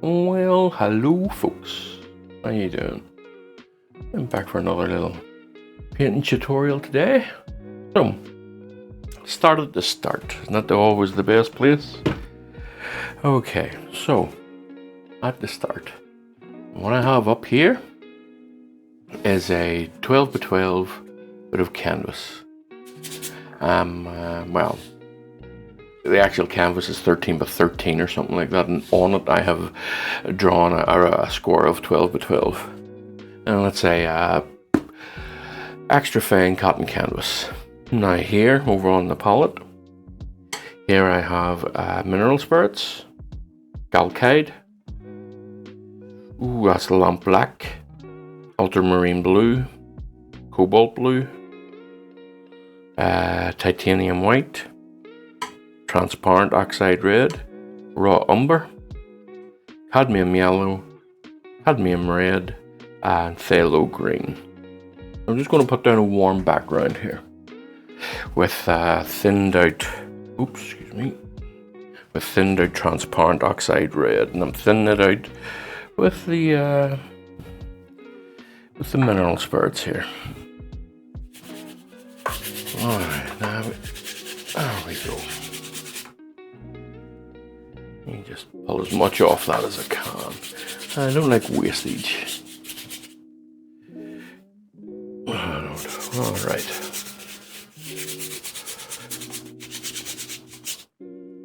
Well, hello folks. How you doing? I'm back for another little painting tutorial today. So, start at the start. Isn't that always the best place? Okay, so at the start, what I have up here is a 12 by 12 bit of canvas. Well, the actual canvas is 13 by 13 or something like that, and on it I have drawn a square of 12 by 12. And let's say extra fine cotton canvas. Now here, over on the palette, here I have mineral spirits, Galcade, ooh, that's lamp black, ultramarine blue, cobalt blue, titanium white, transparent oxide red, raw umber, cadmium yellow, cadmium red, and phthalo green. I'm just going to put down a warm background here with thinned out transparent oxide red, and I'm thinning it out with the mineral spirits here. Alright, now there we go. You just pull as much off that as I can. I don't like wastage.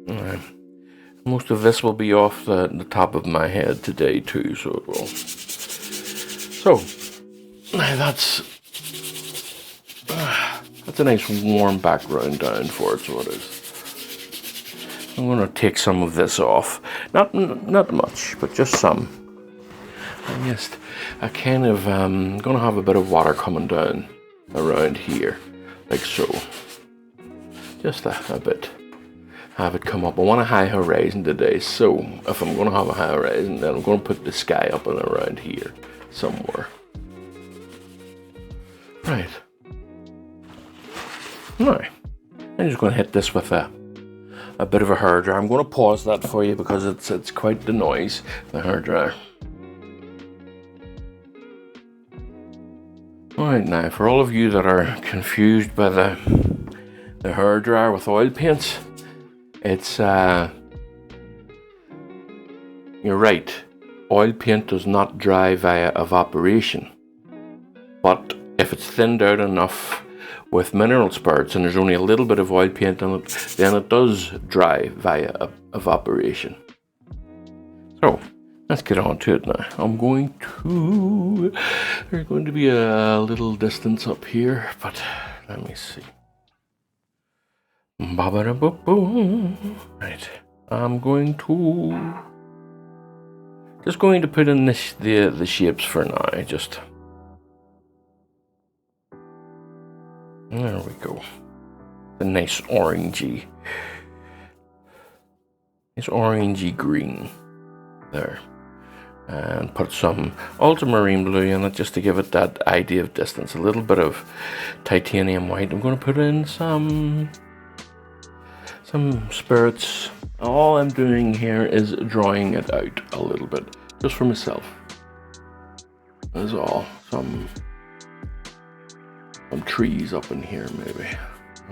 Alright. Most of this will be off the top of my head today too, so it will. So, that's a nice warm background down for it, so it is. I'm going to take some of this off. Not much, but just some. I kind of going to have a bit of water coming down around here, like so. Just a bit. Have it come up. I want a high horizon today, so if I'm going to have a high horizon, then I'm going to put the sky up and around here somewhere. Right. Now, I'm just going to hit this with a bit of a hairdryer. I'm going to pause that for you because it's quite the noise, the hairdryer. Alright, now for all of you that are confused by the hairdryer with oil paints, it's you're right. Oil paint does not dry via evaporation, but if it's thinned out enough with mineral spirits and there's only a little bit of oil paint on it, then it does dry via evaporation. So let's get on to it now. There's going to be a little distance up here, but let me see. Right, I'm just going to put in the shapes for now. There we go. The nice orangey green there. And put some ultramarine blue in it just to give it that idea of distance. A little bit of titanium white. I'm going to put in some spirits. All I'm doing here is drawing it out a little bit, just for myself. That's all. Some trees up in here, maybe.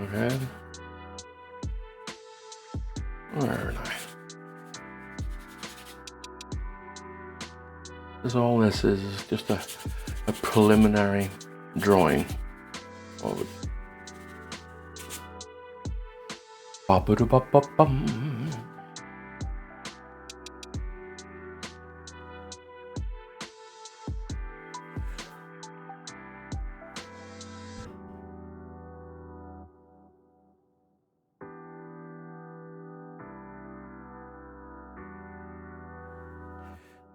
Okay. Very nice. All this is just a preliminary drawing of it. Ba-ba-da-ba-ba-bum.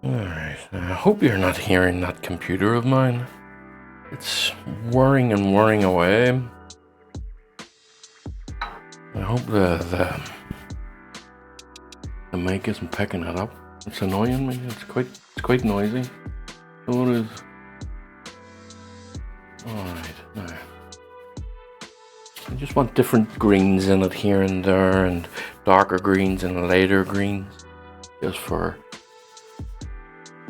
Alright, I hope you're not hearing that computer of mine. It's whirring and whirring away. I hope the mic isn't picking it up. It's annoying me. It's quite noisy. So it is. Alright, now. I just want different greens in it here and there, and darker greens and lighter greens, just for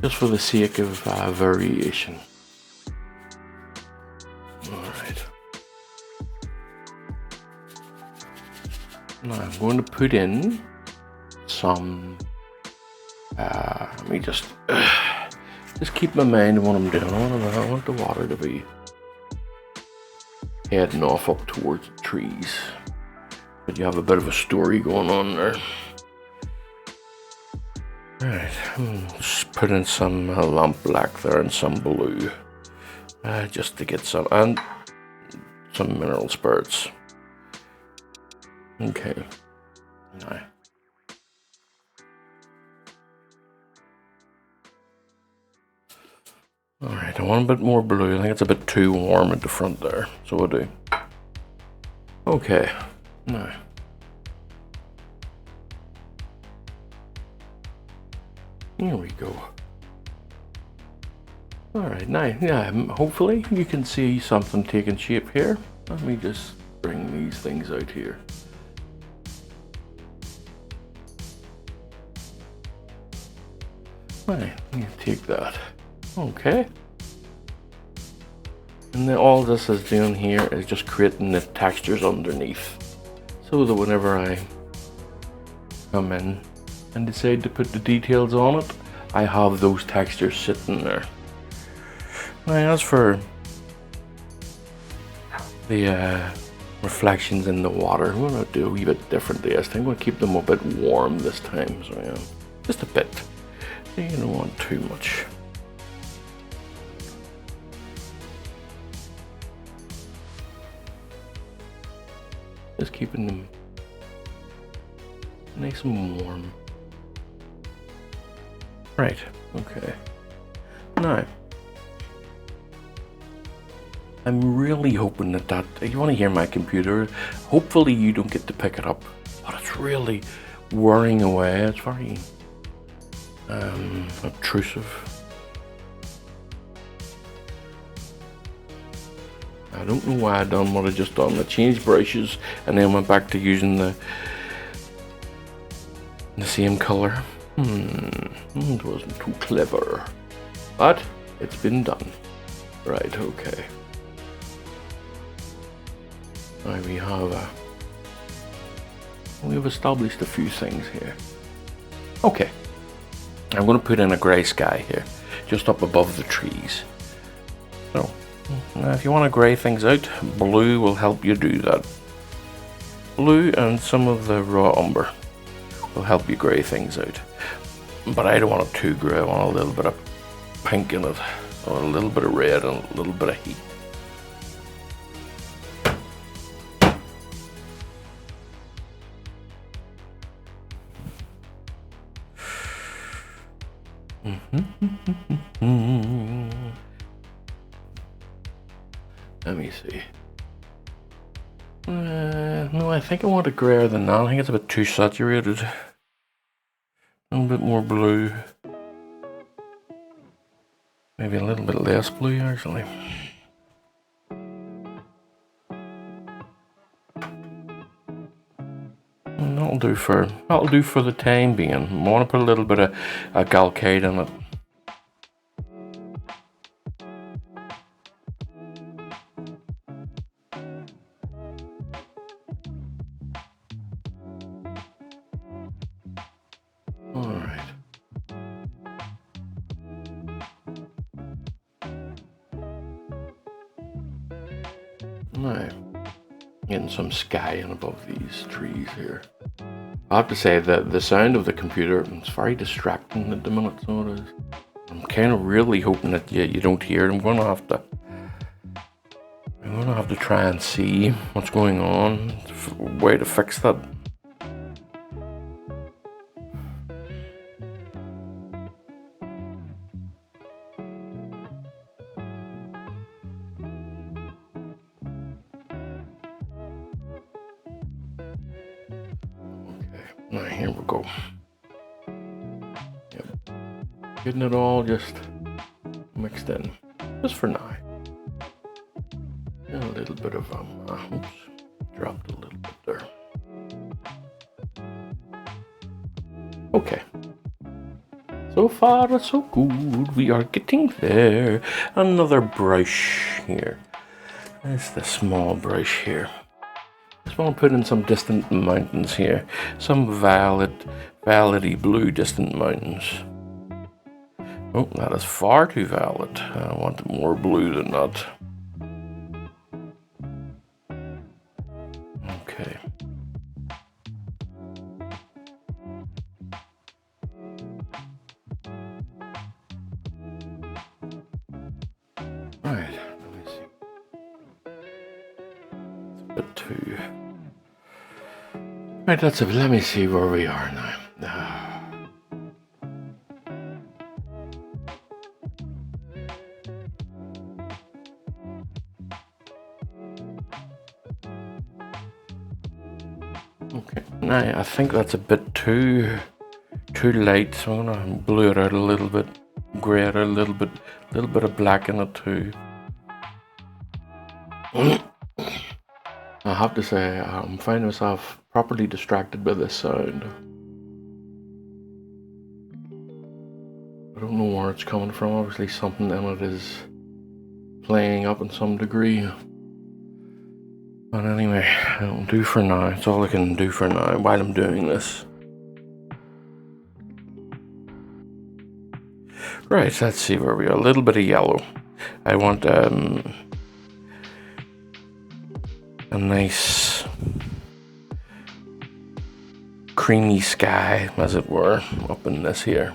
just for the sake of variation. Alright. Now I'm going to put in some, let me just keep my mind on what I'm doing. I want the water to be heading off up towards the trees. But you have a bit of a story going on there. Right, just put in some lamp black there and some blue. Just to get some, and some mineral spirits. Okay, now. Alright, I want a bit more blue. I think it's a bit too warm at the front there, so we'll do. Okay, now. Here we go. Alright, now, yeah, hopefully you can see something taking shape here. Let me just bring these things out here. Right, you take that. Okay. And then all this is doing here is just creating the textures underneath. So that whenever I come in and decide to put the details on it, I have those textures sitting there. Now as for the reflections in the water, I'm going to do a wee bit different this time. I'm going to keep them a bit warm this time, so yeah, just a bit. You don't want too much. Just keeping them nice and warm. Right, okay. Now, I'm really hoping that you want to hear my computer. Hopefully you don't get to pick it up, but it's really whirring away. It's very obtrusive. I don't know why I done what I just done. I changed brushes and then went back to using the same color. It wasn't too clever, but it's been done. Right, okay. Now we've established a few things here. Okay, I'm going to put in a grey sky here, just up above the trees. So, now if you want to grey things out, blue will help you do that. Blue and some of the raw umber will help you grey things out. But I don't want it too grey. I want a little bit of pink in it, or a little bit of red and a little bit of heat. Let me see. No, I think I want it grayer than that. I think it's a bit too saturated. A little bit more blue. Maybe a little bit less blue, actually. And that'll do for the time being. I want to put a little bit of galcade in it. Alright. Now, getting some sky in above these trees here. I have to say that the sound of the computer is very distracting at the minute, so it is. I'm kind of really hoping that you don't hear it. I'm going to have to try and see what's going on, a way to fix that. Now here we go. Yep. Getting it all just mixed in, just for now. And a little bit of oops, dropped a little bit there. Okay. So So far, so good. We are getting there. Another brush here. There's the small brush here. Just want to put in some distant mountains here. Some violet-y blue distant mountains. Oh, that is far too violet. I want more blue than that. Okay. Right, let me see. It's a bit too... Right, let me see where we are now. Okay, now I think that's a bit too light, so I'm gonna blue it out a little bit, grey it out a little bit of black in it too. I have to say, I'm finding myself properly distracted by this sound. I don't know where it's coming from. Obviously something in it is playing up in some degree. But anyway, that'll do for now. It's all I can do for now while I'm doing this. Right, let's see where we are. A little bit of yellow. I want a nice creamy sky, as it were, up in this here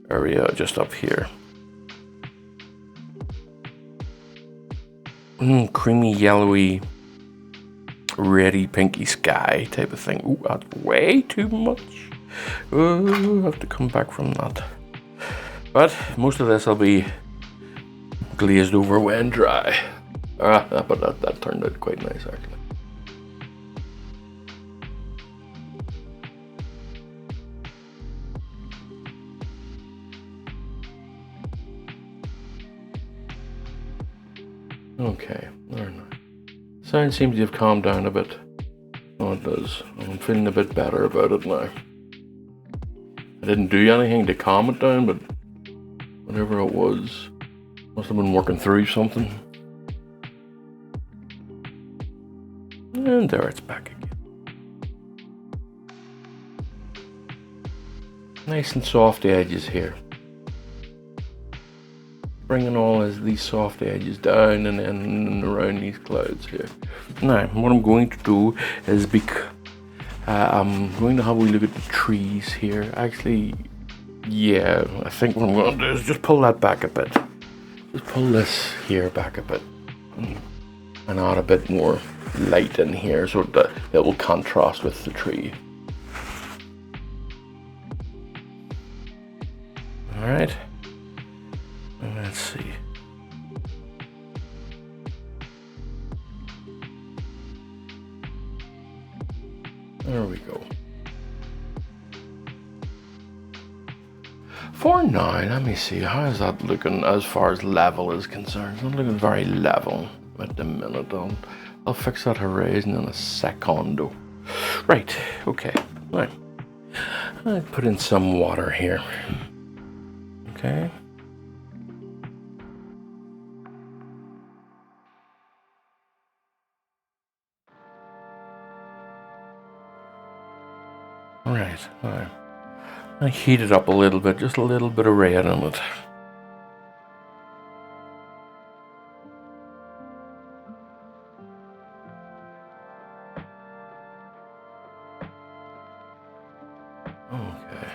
area, just up here. Creamy, yellowy, reddy, pinky sky type of thing. Ooh, that's way too much. Oh, I have to come back from that. But most of this will be glazed over when dry. But that turned out quite nice, actually. Okay, there now. Sound seems to have calmed down a bit. Oh, it does. I'm feeling a bit better about it now. I didn't do anything to calm it down, but whatever it was, must have been working through something. And there it's back again. Nice and soft edges here. Bringing all these soft edges down and around these clouds here. Now, what I'm going to do is I'm going to have a wee look at the trees here. Actually, yeah, I think what I'm going to do is just pull that back a bit. Just pull this here back a bit. And add a bit more light in here so that it will contrast with the tree. Alright. Let's see. There we go. For now, let me see, how is that looking as far as level is concerned? It's not looking very level at the minute. I'll fix that horizon in a secondo. Right, okay. Right. I'll put in some water here. Okay. Right, alright. I heat it up a little bit, just a little bit of red in it. Okay.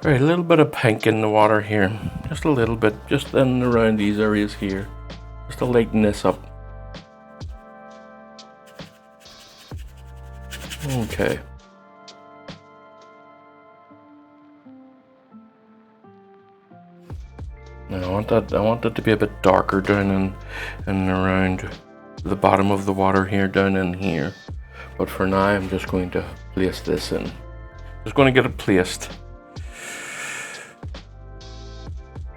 Right, a little bit of pink in the water here. Just a little bit, just in and around these areas here. Just to lighten this up. Okay. Now I want that to be a bit darker down and around the bottom of the water here, down in here. But for now, I'm just going to place this in. Just going to get it placed.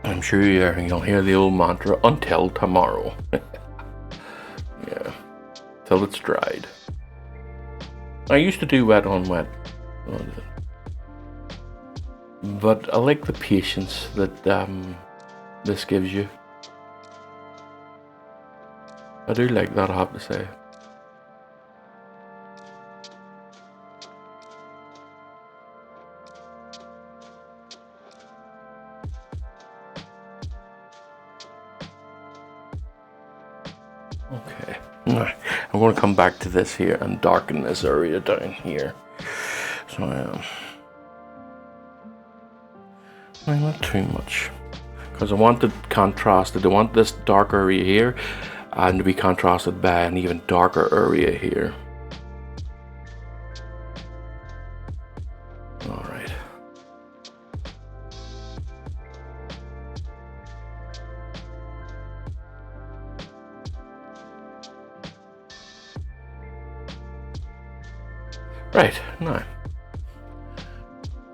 I'm sure you'll hear the old mantra, until tomorrow. Yeah, till it's dried. I used to do wet on wet, but I like the patience that this gives you. I do like that, I have to say. Okay, now I'm going to come back to this here and darken this area down here. So not too much, because I want it contrasted. I want this dark area here and to be contrasted by an even darker area here. All right. Right, now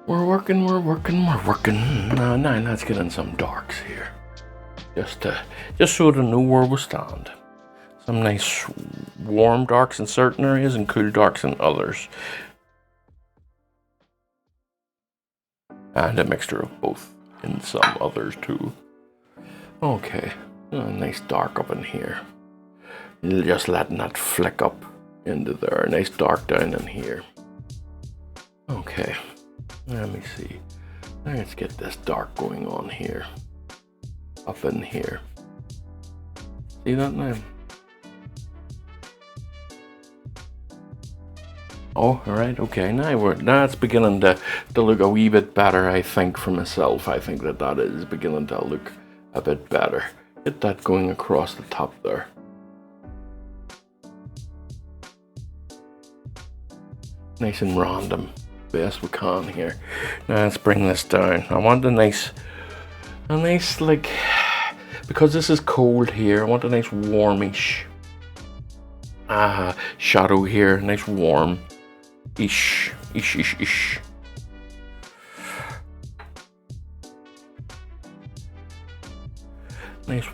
we're working. Now let's get in some darks here. Just so to know where we stand. Some nice warm darks in certain areas and cool darks in others. And a mixture of both in some others too. Okay, a nice dark up in here. Just letting that flick up into there. Nice dark down in here. Okay, let me see. Let's get this dark going on here. Up in here. See that now? Oh, alright, okay. Now it's beginning to look a wee bit better, I think, for myself. I think that is beginning to look a bit better. Get that going across the top there. Nice and random. Best we can here. Now let's bring this down. I want a nice like, because this is cold here, I want a nice warmish shadow here. Nice warm ish. Nice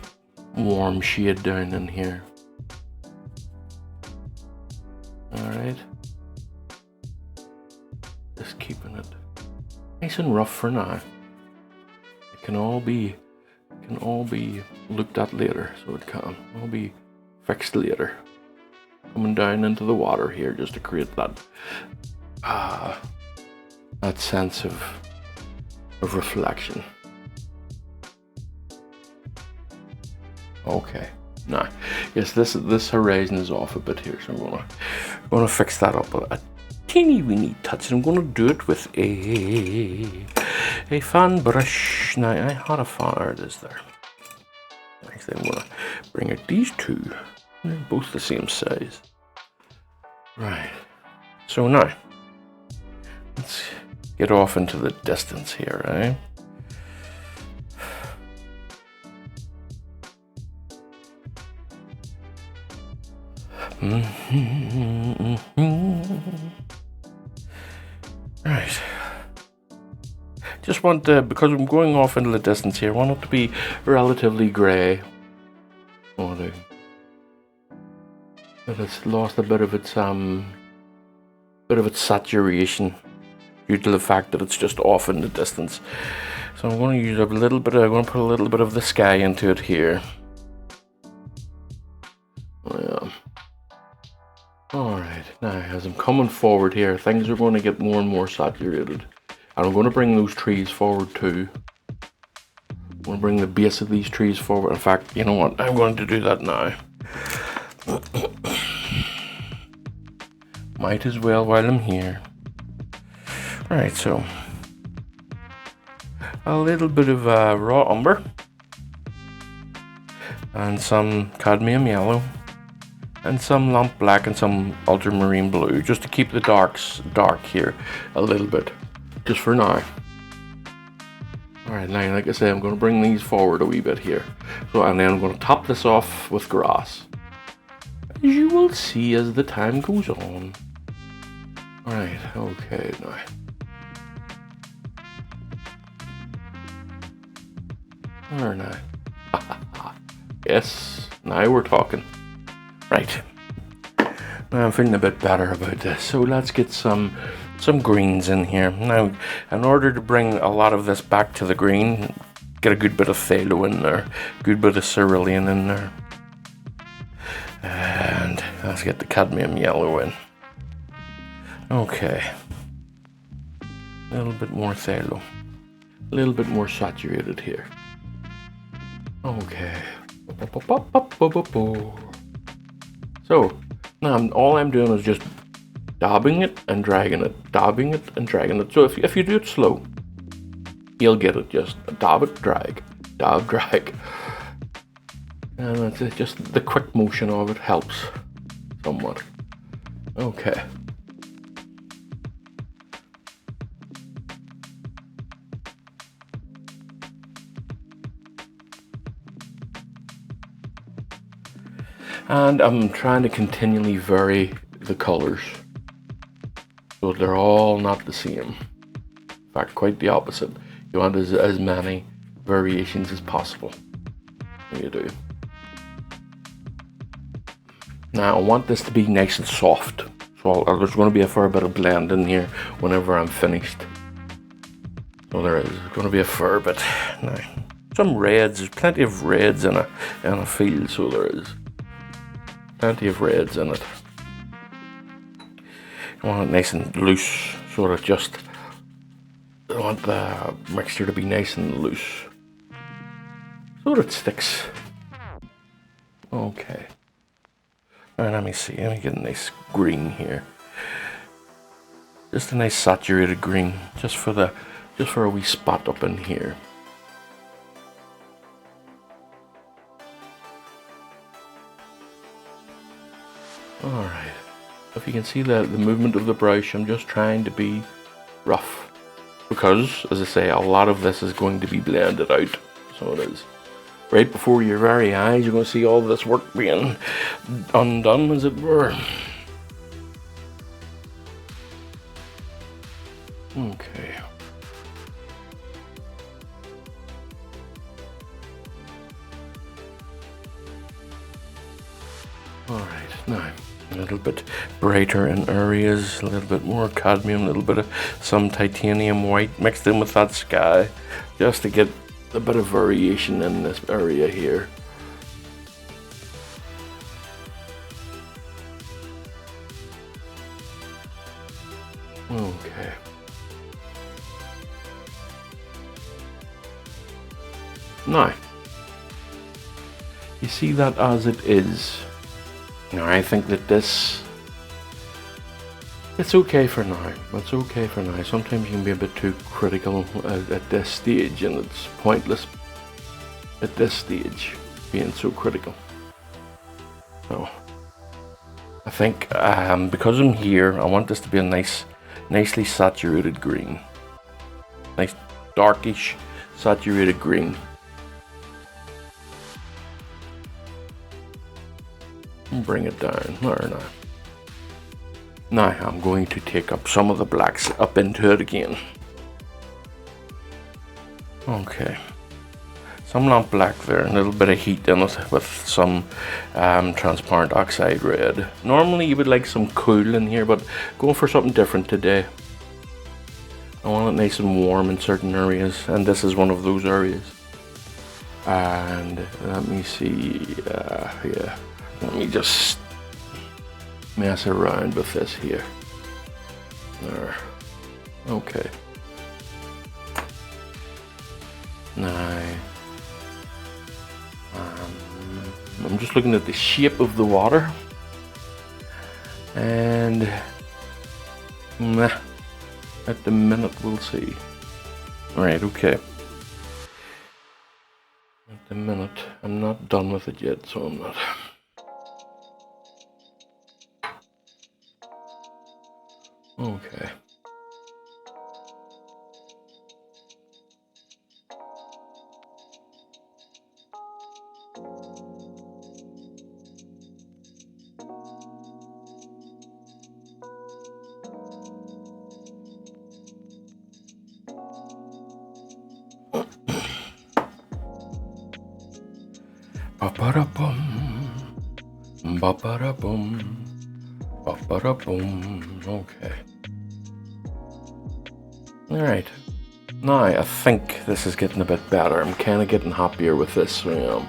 warm shade down in here. Alright. Just keeping it nice and rough for now. It can all be looked at later, so it can all be fixed later. Coming down into the water here just to create that sense of reflection. Okay, now yes, this horizon is off a bit here, so I'm gonna fix that up a teeny weeny touch. I'm gonna do it with a fan brush. Now I had a fan. There it is there. Next, I'm gonna bring out these two. They're both the same size. Right. So now let's get off into the distance here, right? Right. Just want to, because I'm going off into the distance here, I want it to be relatively grey. Oh, but it's lost a bit of its saturation due to the fact that it's just off in the distance. So I'm going to use I'm going to put a little bit of the sky into it here. Alright, now as I'm coming forward here, things are going to get more and more saturated. And I'm going to bring those trees forward too. I'm going to bring the base of these trees forward. In fact, you know what? I'm going to do that now. Might as well while I'm here. Right, so a little bit of raw umber and some cadmium yellow and some lamp black and some ultramarine blue, just to keep the darks dark here a little bit, just for now. Alright, now like I say, I'm going to bring these forward a wee bit here. So, and then I'm going to top this off with grass, as you will see as the time goes on. Right, okay now. There now. Yes, now we're talking. Right. Now I'm feeling a bit better about this. So let's get some greens in here. Now, in order to bring a lot of this back to the green, get a good bit of phthalo in there, good bit of cerulean in there. And let's get the cadmium yellow in. Okay. A little bit more phthalo. A little bit more saturated here. Okay. So, now all I'm doing is just dabbing it and dragging it, dabbing it and dragging it. So if you do it slow, you'll get it. Just dab it, drag, dab, drag. And it's just the quick motion of it helps somewhat. Okay. And I'm trying to continually vary the colors, so they're all not the same. In fact, quite the opposite. You want as many variations as possible. You do. Now I want this to be nice and soft, so there's going to be a fair bit of blend in here whenever I'm finished. So there is going to be a fair bit. Now, some reds. There's plenty of reds in a field, so there is. Plenty of reds in it. I want it nice and loose, sort of just. I want the mixture to be nice and loose, so that it sticks. Okay. Alright, let me see. Let me get a nice green here. Just a nice saturated green, just for a wee spot up in here. Alright, if you can see the movement of the brush, I'm just trying to be rough. Because, as I say, a lot of this is going to be blended out. So it is. Right before your very eyes, you're going to see all this work being undone, as it were. Okay. Alright, now. A little bit brighter in areas, a little bit more cadmium, a little bit of some titanium white mixed in with that sky, just to get a bit of variation in this area here. Okay. Now, you see that as it is. Now, I think that it's okay for now. It's okay for now. Sometimes you can be a bit too critical at this stage, and it's pointless at this stage being so critical. So, I think because I'm here, I want this to be a nicely saturated green. Nice darkish saturated green. Bring it down. There now I'm going to take up some of the blacks up into it again. Okay. Some lamp black there, a little bit of heat in it with some transparent oxide red. Normally you would like some cool in here, but going for something different today. I want it nice and warm in certain areas, and this is one of those areas. And let me see, yeah. Let me just mess around with this here. There. Okay. Now, I'm just looking at the shape of the water. And, at the minute we'll see. Alright, okay. At the minute, I'm not done with it yet, so I'm not. Okay. Ba-ba-da-bum. Ba-ba-da-bum. Ba-ba-da-bum. Okay. Alright. Now, I think this is getting a bit better. I'm kind of getting happier with this. I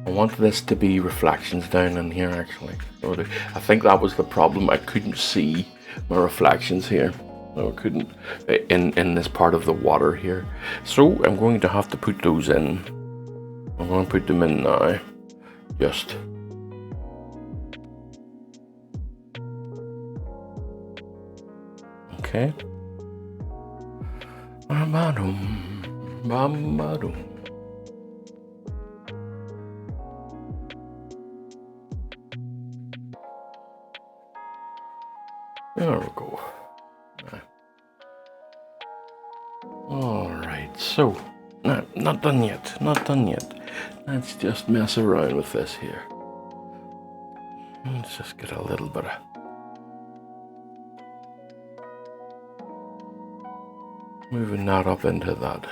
want this to be reflections down in here, actually. So I think that was the problem. I couldn't see my reflections here. No, I couldn't in this part of the water here. So I'm going to have to put those in. I'm going to put them in now. Just. Okay. Ba-ba-dum, ba-ba-dum. There we go. Alright, so, no, not done yet, not done yet. Let's just mess around with this here. Let's just get a little bit of... moving that up into that.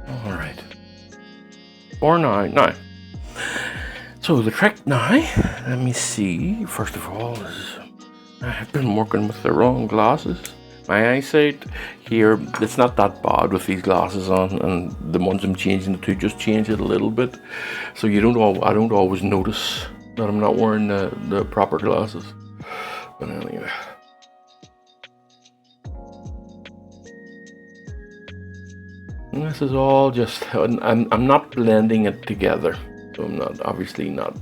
Alright. For now. So the trick now, let me see, first of all, is I've been working with the wrong glasses. My eyesight here, it's not that bad with these glasses on, and the ones I'm changing it to just change it a little bit. So I don't always notice that I'm not wearing the proper glasses. But anyway. And this is all just, I'm not blending it together. So I'm not, obviously not.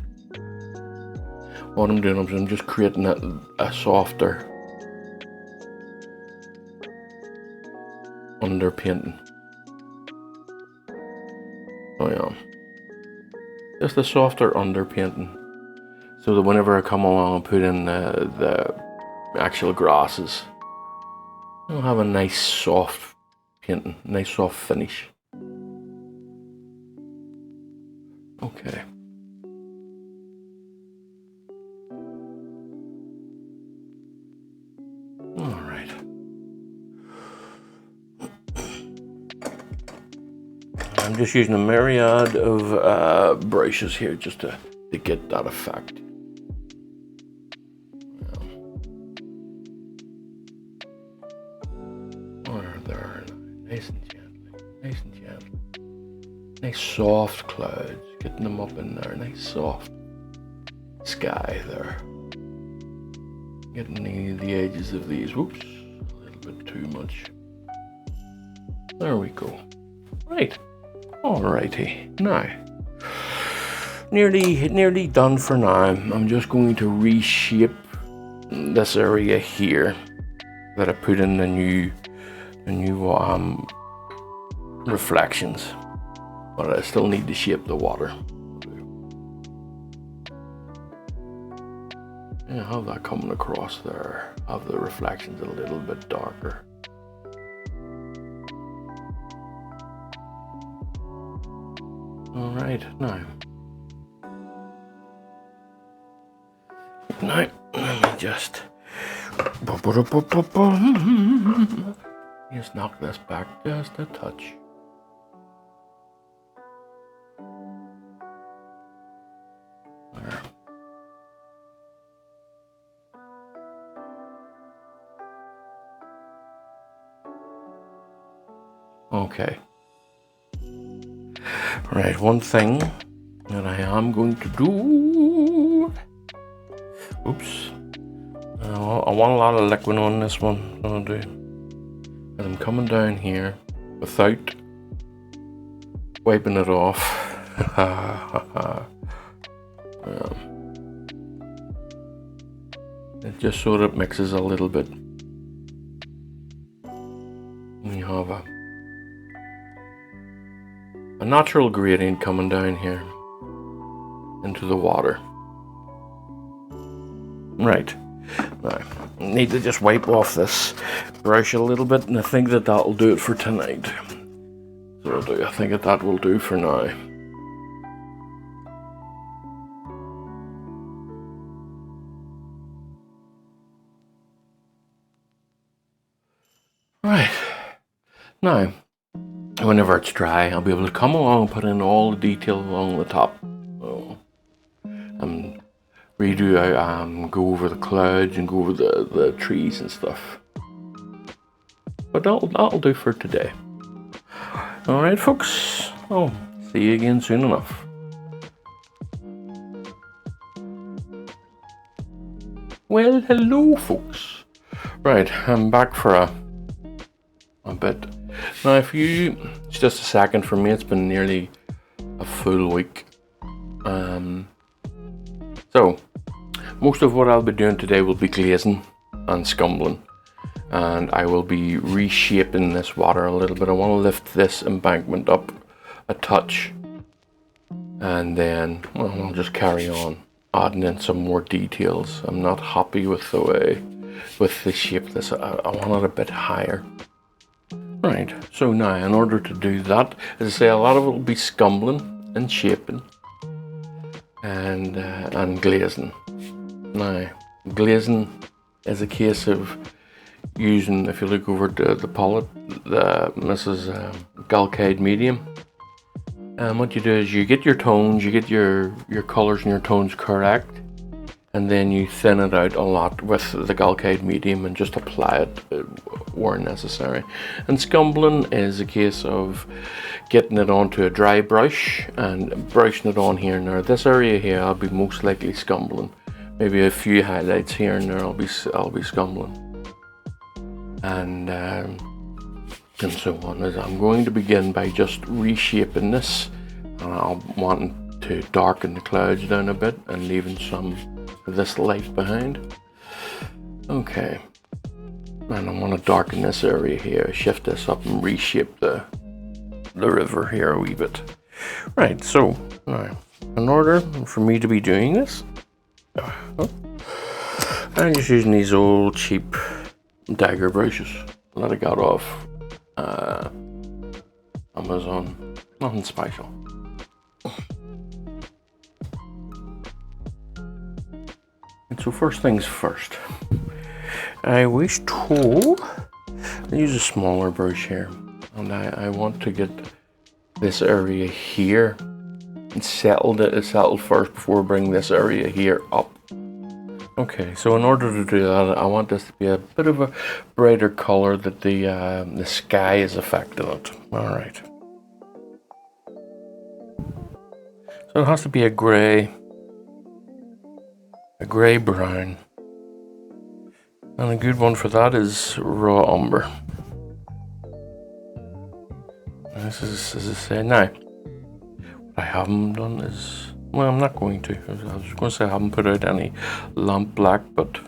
What I'm doing is I'm just creating a softer underpainting. Oh yeah. Just a softer underpainting. So that whenever I come along and put in the actual grasses, I'll have a nice soft painting, nice soft finish. Okay. Alright. I'm just using a myriad of brushes here just to get that effect. There, nice and gently, nice and gently. Nice soft clouds, getting them up in there, nice soft sky there. Getting the edges of these, whoops, a little bit too much. There we go. Right, alrighty, now. Nearly done for now. I'm just going to reshape this area here that I put in the new reflections, but I still need to shape the water. Yeah, have that coming across there. Have the reflections a little bit darker. All right, now let me just knock this back just a touch. There. Okay. Right, one thing that I am going to do. Oops. I want a lot of liquid on this one. I'll do. And I'm coming down here without wiping it off. It just sort of mixes a little bit. We have a natural gradient coming down here into the water. Right. Now, I need to just wipe off this brush a little bit, and I think that that'll do it for tonight. So I think that will do for now. Right. Now, whenever it's dry, I'll be able to come along and put in all the detail along the top. So, go over the clouds and go over the trees and stuff. But that'll do for today. Alright folks, I'll see you again soon enough. Well, hello folks. Right, I'm back for a bit. Now if you, it's just a second for me, it's been nearly a full week. So, most of what I'll be doing today will be glazing and scumbling. And I will be reshaping this water a little bit. I want to lift this embankment up a touch. And then, well, I'll just carry on adding in some more details. I'm not happy with the way, with the shape of this. I want it a bit higher. Right, so now in order to do that, as I say, a lot of it will be scumbling and shaping and glazing. Now, glazing is a case of using, if you look over the palette, this is Galcade medium. And what you do is you get your tones, you get your colors and your tones correct, and then you thin it out a lot with the Galcade medium and just apply it where necessary. And scumbling is a case of getting it onto a dry brush and brushing it on here and there. This area here I'll be most likely scumbling. Maybe a few highlights here and there I'll be scumbling. And so on. As I'm going to begin by just reshaping this. I'm wanting to darken the clouds down a bit and leaving some of this light behind. Okay. And I want to darken this area here, shift this up and reshape the river here a wee bit. Right, so now, in order for me to be doing this, I'm just using these old cheap dagger brushes that I got off Amazon. Nothing special. And so first things first, I wish to use a smaller brush here, and I want to get this area here and settled first before I bring this area here up. Okay, so in order to do that, I want this to be a bit of a brighter color that the sky is affecting it. All right. So it has to be a gray brown. And a good one for that is raw umber. This is, as I say, now, what I haven't done is, well, I'm not going to. I was going to say I haven't put out any lamp black, but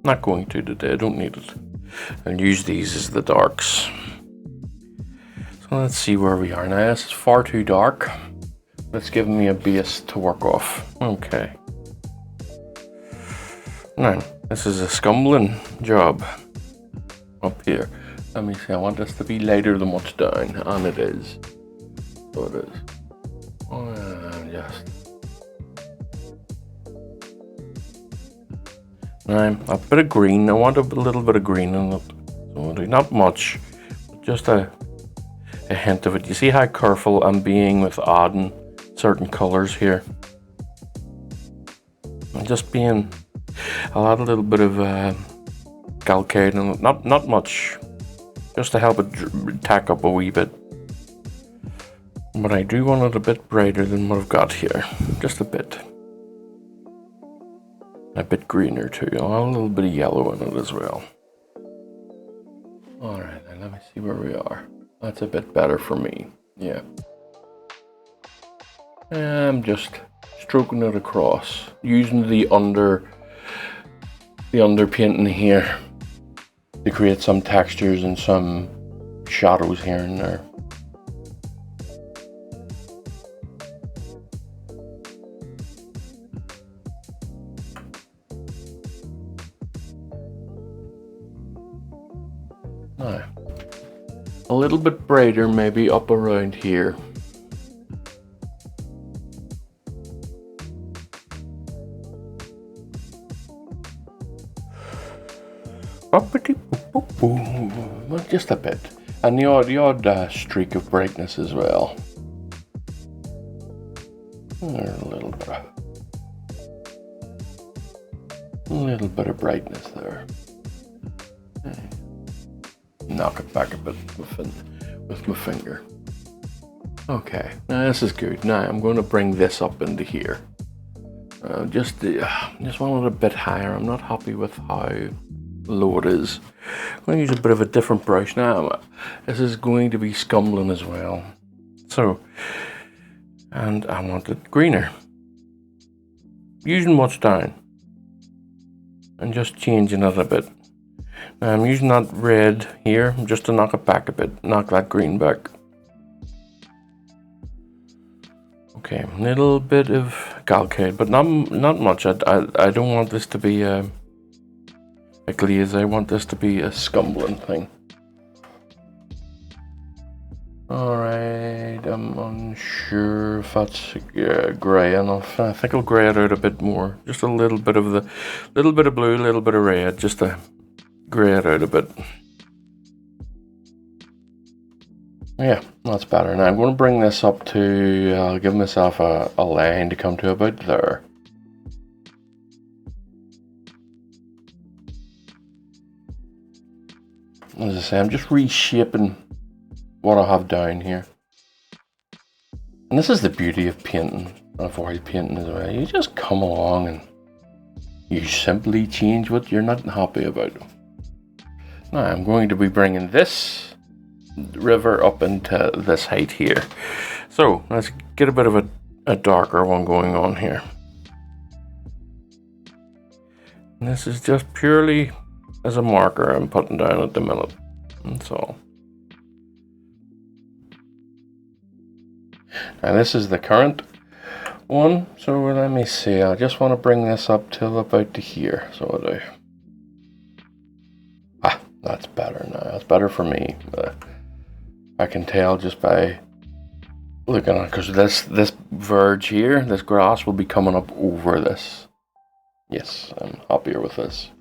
not going to today. I don't need it. I'll use these as the darks. So let's see where we are now. This is far too dark. It's giving me a base to work off. Okay. Now, this is a scumbling job up here. Let me see, I want this to be lighter than what's down, and it is. So it is. And just. Now, a bit of green. I want a little bit of green in it. So not much, but just a hint of it. You see how careful I'm being with adding certain colors here? I'm just being. I'll add a little bit of Galcade and not much, just to help it tack up a wee bit. But I do want it a bit brighter than what I've got here, just a bit greener too. I'll add a little bit of yellow in it as well. All right, now let me see where we are. That's a bit better for me. Yeah. I'm just stroking it across, using the underpainting here to create some textures and some shadows here and there. Now, a little bit brighter maybe up around here. Well, just a bit. And the odd streak of brightness as well. There's a little bit of brightness there. Knock it back a bit with my finger. Okay, now this is good. Now I'm going to bring this up into here. Just want it a bit higher. I'm not happy with how low it is. I'm going to use a bit of a different brush now. This is going to be scumbling as well. So, and I want it greener. Using what's down and just changing it a bit. Now I'm using that red here just to knock it back a bit, knock that green back. Okay, a little bit of calcade, but not much. I don't want this to be a glaze. I want this to be a scumbling thing. Alright, I'm unsure if that's grey enough. I think I'll grey it out a bit more. Just a little bit of blue, a little bit of red, just to grey it out a bit. Yeah, that's better. Now I'm going to bring this up to, I'll give myself a line to come to about there. As I say, I'm just reshaping what I have down here. And this is the beauty of painting, of oil painting as well. You just come along and you simply change what you're not happy about. Now I'm going to be bringing this river up into this height here. So let's get a bit of a darker one going on here. And this is just purely as a marker I'm putting down at the minute. That's all. Now this is the current one, so let me see. I just want to bring this up till about to here. So I do. That's better now. That's better for me. I can tell just by looking at it, because this verge here, this grass will be coming up over this. Yes, I'm happier with this.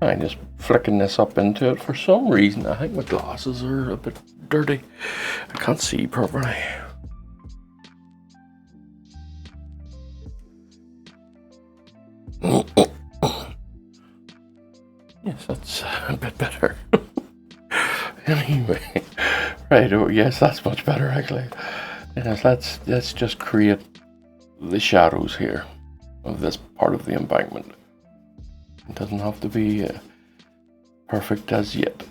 I'm just flicking this up into it. For some reason, I think my glasses are a bit dirty. I can't see properly. Yes, that's a bit better. Anyway, right, oh yes, that's much better actually. Yes, let's just create the shadows here of this part of the embankment. It doesn't have to be perfect as yet.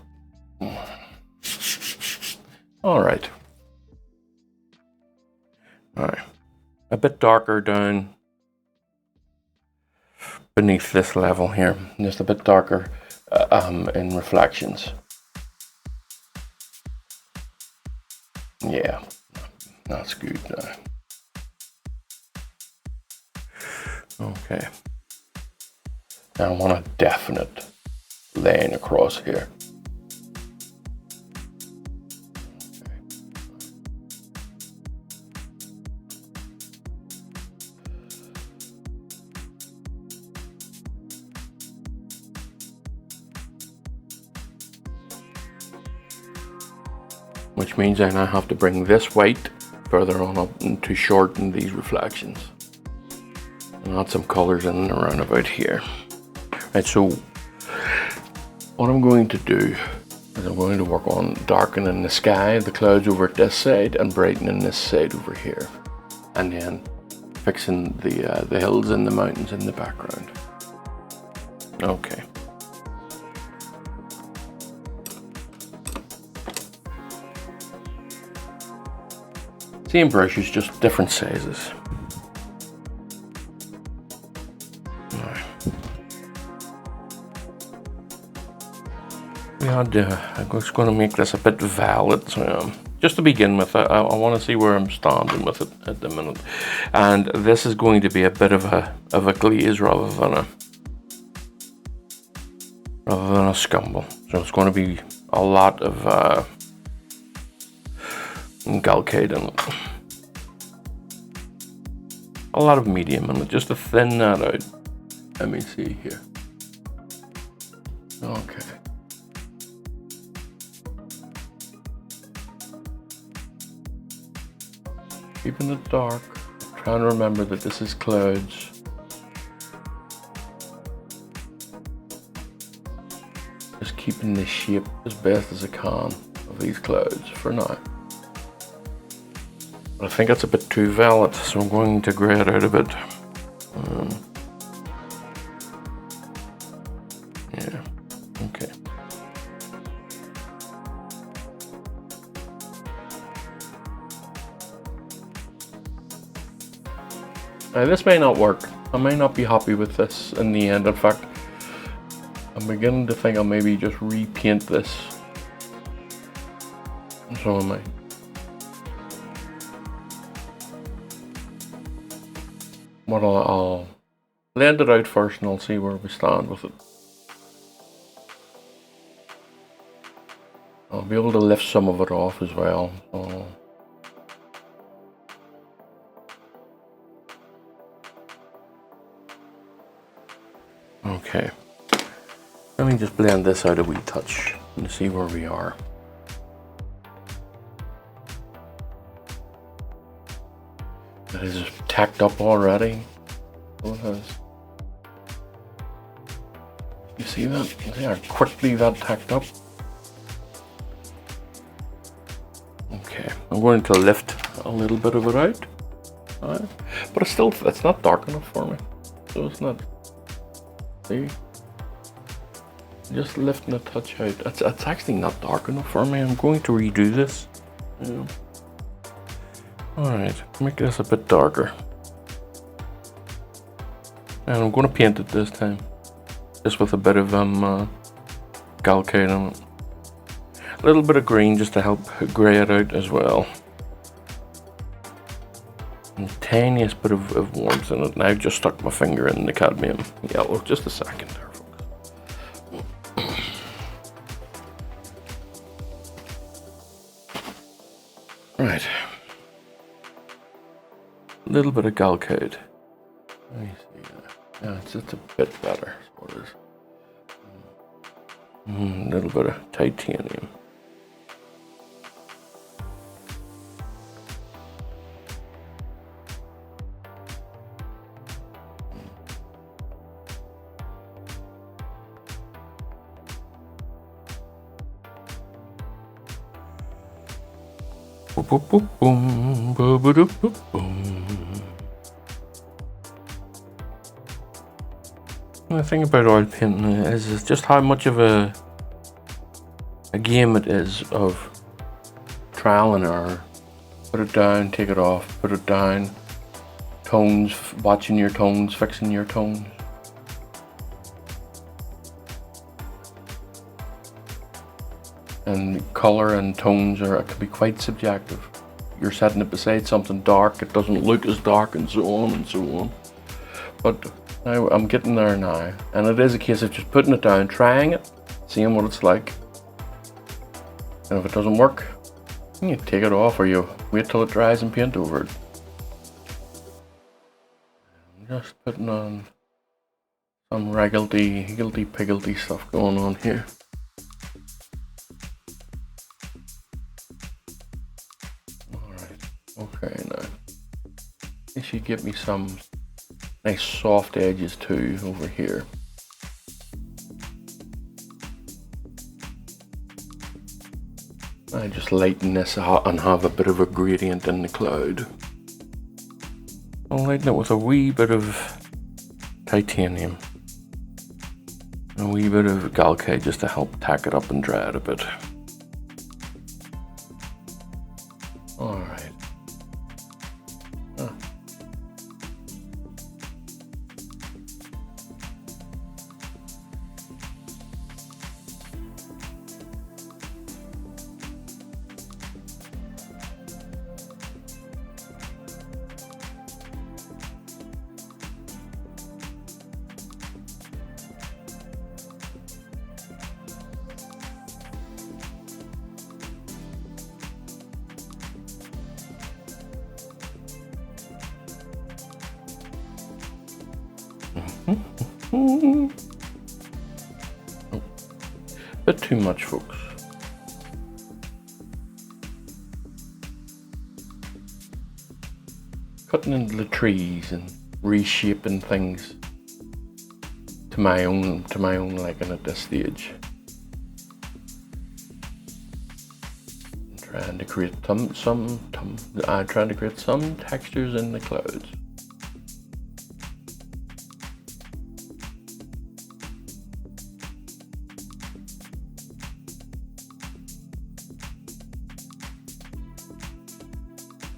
Alright. Alright. A bit darker down beneath this level here. Just a bit darker in reflections. Yeah, that's good now. Okay. Now I want a definite line across here. Which means I now have to bring this white further on up to shorten these reflections. And add some colours in and around about here. Right, so what I'm going to do is I'm going to work on darkening the sky, the clouds over at this side, and brightening this side over here. And then fixing the hills and the mountains in the background. Okay. Same brushes, just different sizes. I'm just going to make this a bit violet, just to begin with. I want to see where I'm standing with it at the minute. And this is going to be a bit of a glaze rather than a scumble. So it's going to be a lot of calcade in it. A lot of medium in it, just to thin that out. Let me see here. Okay. Keeping it dark. Trying to remember that this is clouds. Just keeping the shape as best as I can of these clouds for now. But I think it's a bit too velvet, so I'm going to grey it out a bit. Yeah, okay. Now this may not work. I may not be happy with this in the end. In fact, I'm beginning to think I'll maybe just repaint this. So am I. What I'll blend it out first and I'll see where we stand with it. I'll be able to lift some of it off as well. So. Okay, let me just blend this out a wee touch and see where we are. It is tacked up already. Oh, it has. You see that? See how quickly that tacked up? Okay, I'm going to lift a little bit of it out. Right. But it's not dark enough for me. So it's not. See? Just lifting a touch out. It's actually not dark enough for me. I'm going to redo this. Yeah. Alright, make this a bit darker. And I'm going to paint it this time. Just with a bit of Galcade on it. A little bit of green just to help grey it out as well. And the tiniest bit of warmth in it. And I've just stuck my finger in the cadmium yellow. Just a second there, folks. Right. A little bit of Galcade. Let me see. Yeah, it's just a bit better. That's what it is. A little bit of titanium. Boom, boom, boom, boom, boom, boom, boom. The thing about oil painting is just how much of a game it is of trial and error. Put it down, take it off, put it down. Tones, watching your tones, fixing your tones. And color and tones can be quite subjective. You're setting it beside something dark, it doesn't look as dark, and so on and so on. But now I'm getting there now, and it is a case of just putting it down, trying it, seeing what it's like. And if it doesn't work, you take it off, or you wait till it dries and paint over it. I'm just putting on some higgledy-piggledy stuff going on here. Okay, now this should give me some nice soft edges too over here. I just lighten this out and have a bit of a gradient in the cloud. I'll lighten it with a wee bit of titanium. A wee bit of Galcade just to help tack it up and dry it a bit. Alright. Bit too much, folks. cutting into the trees and reshaping things to my own liking at this stage. I'm trying to create some textures in the clouds.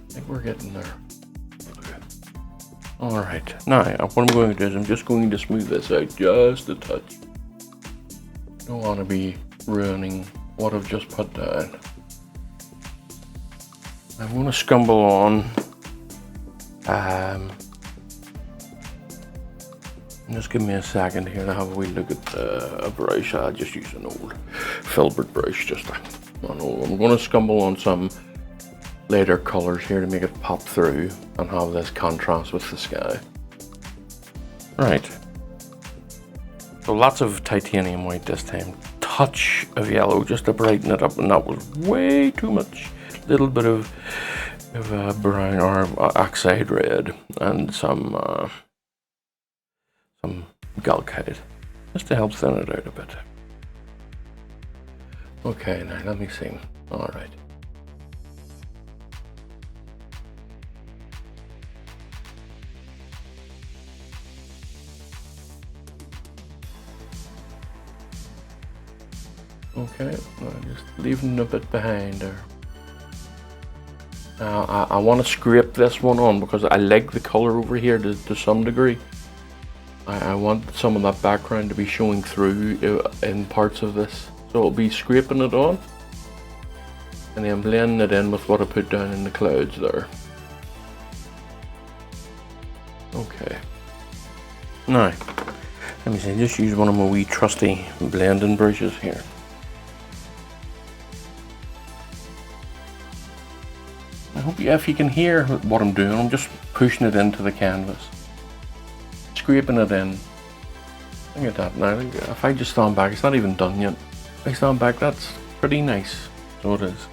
I think we're getting there. Alright, now what I'm going to do is I'm just going to smooth this out just a touch. Don't want to be ruining what I've just put down. I'm going to scumble on. Just give me a second here to have a wee look at a brush. I'll just use an old filbert brush. I'm going to scumble on some later colors here to make it pop through and have this contrast with the sky. Right. So lots of titanium white this time. Touch of yellow just to brighten it up, and that was way too much. Little bit of brown or oxide red and some galkite just to help thin it out a bit. Okay, now let me see. All right. Okay, just leaving a bit behind there. I want to scrape this one on because I like the color over here to some degree. I want some of that background to be showing through in parts of this. So I'll be scraping it on and then blending it in with what I put down in the clouds there. Okay. Now, let me see, just use one of my wee trusty blending brushes here. I hope if you can hear what I'm doing, I'm just pushing it into the canvas, scraping it in. Look at that now. If I just stand back, it's not even done yet. If I stand back, that's pretty nice. So it is.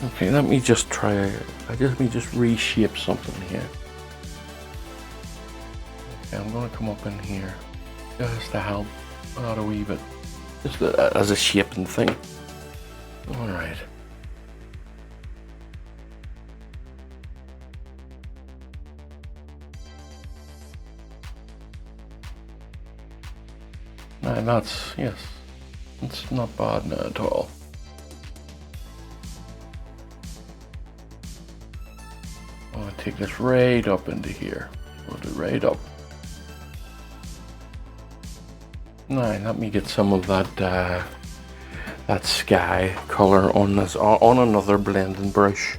Okay, let me just try. Let me just reshape something here. Okay, I'm going to come up in here just to help out a wee bit, just as a shaping thing. All right. And that's, yes, it's not bad now at all. I'm going to take this right up into here. We'll do right up. Now let me get some of that that sky color on this on another blending brush.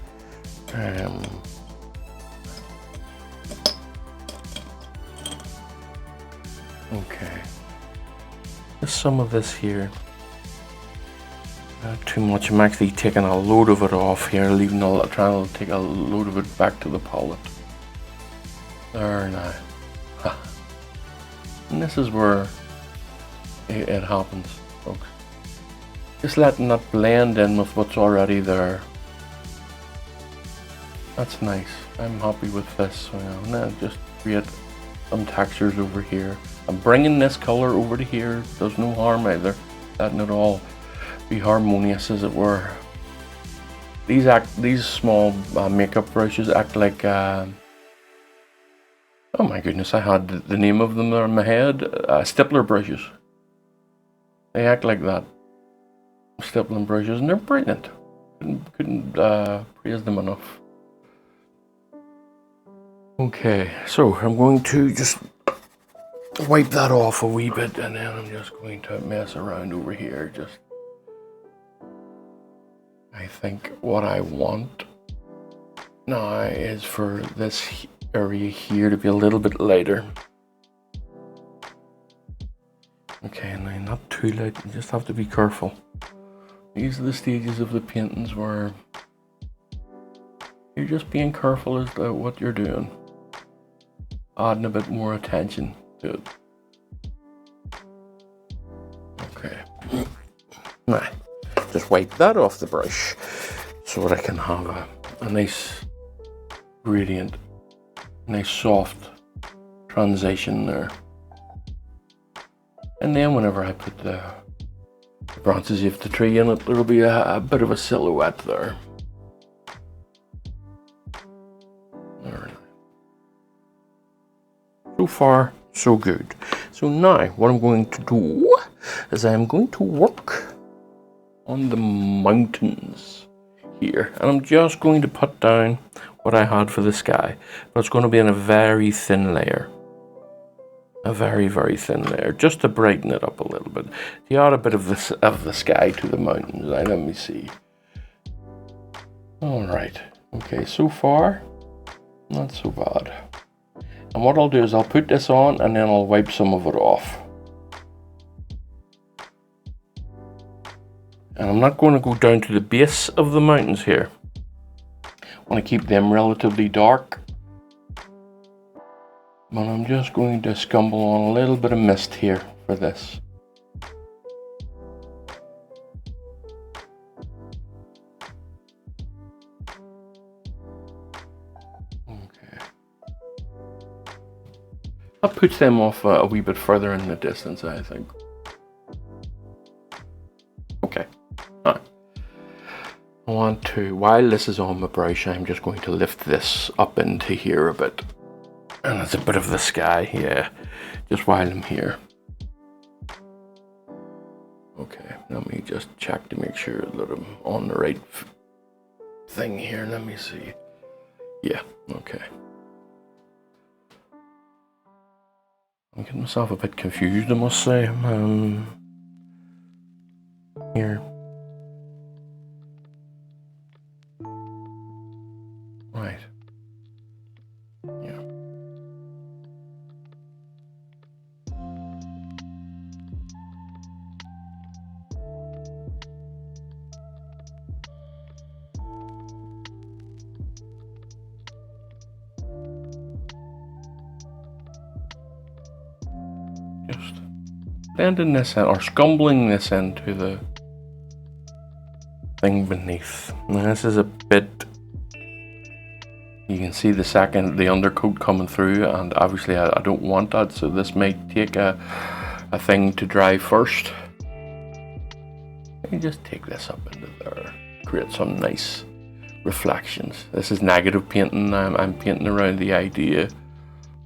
Okay. Just some of this here. Not too much. I'm actually taking a load of it off here, leaving trying to take a load of it back to the palette. There now. And this is where it happens, folks. Just letting that blend in with what's already there. That's nice. I'm happy with this. So now just create some textures over here. I'm bringing this color over to here. There's no harm either. Letting it all be harmonious, as it were. These small makeup brushes act like oh my goodness, I had the name of them there in my head. Stippler brushes. They act like that. Stippling brushes, and they're brilliant. Couldn't praise them enough. Okay, so I'm going to just wipe that off a wee bit, and then I'm just going to mess around over here. I think what I want now is for this area here to be a little bit lighter. Okay, now not too light, you just have to be careful. These are the stages of the paintings where you're just being careful as to what you're doing. Adding a bit more attention to it. Okay. Now, just wipe that off the brush so that I can have a nice gradient Nice soft transition there. And then whenever I put the branches of the tree in it, there'll be a bit of a silhouette there. There. So far, so good. So now, what I'm going to do is I'm going to work on the mountains here. And I'm just going to put down what I had for the sky. But it's going to be in a very thin layer. A very, very thin layer, just to brighten it up a little bit. To add a bit of the sky to the mountains. Now, let me see. Alright. Okay, so far, not so bad. And what I'll do is I'll put this on and then I'll wipe some of it off. And I'm not going to go down to the base of the mountains here. I want to keep them relatively dark. But I'm just going to scumble on a little bit of mist here for this. Okay. That puts them off a wee bit further in the distance, I think. Okay. Alright. I want to, while this is on my brush, I'm just going to lift this up into here a bit. And it's a bit of the sky, yeah, just while I'm here. Okay, let me just check to make sure that I'm on the right thing here. Let me see. Yeah, okay. I'm getting myself a bit confused, I must say. Here. Right. Yeah. Just blending this in, or scumbling this into the thing beneath. Now this is a bit, you can see the undercoat coming through, and obviously I don't want that, so this may take a thing to dry first. Let me just take this up into there, create some nice reflections. This is negative painting. I'm painting around the idea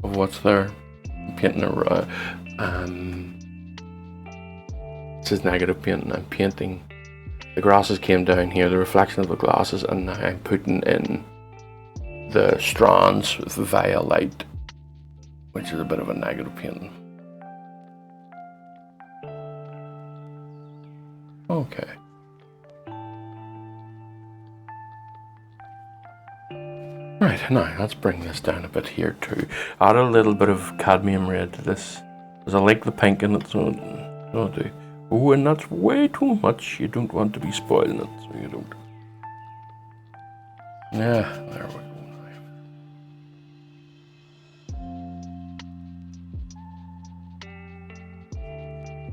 of what's there. I'm painting around. This is negative painting. I'm painting. The grasses came down here, the reflection of the glasses, and now I'm putting in the strands with via light, which is a bit of a negative painting. Okay. Right, now let's bring this down a bit here too. Add a little bit of cadmium red to this, because I like the pink in it, so I'll do. Oh, and that's way too much. You don't want to be spoiling it, so you don't. Yeah, there we go.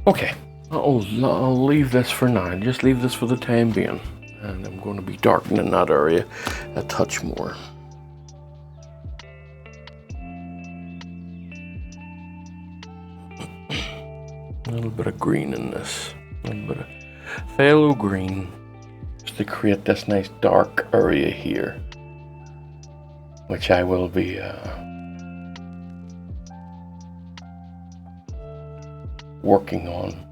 Okay, I'll leave this for now. Just leave this for the time being. And I'm going to be darkening that area a touch more. A little bit of green in this. A little bit of phthalo green. Just to create this nice dark area here. Which I will be working on.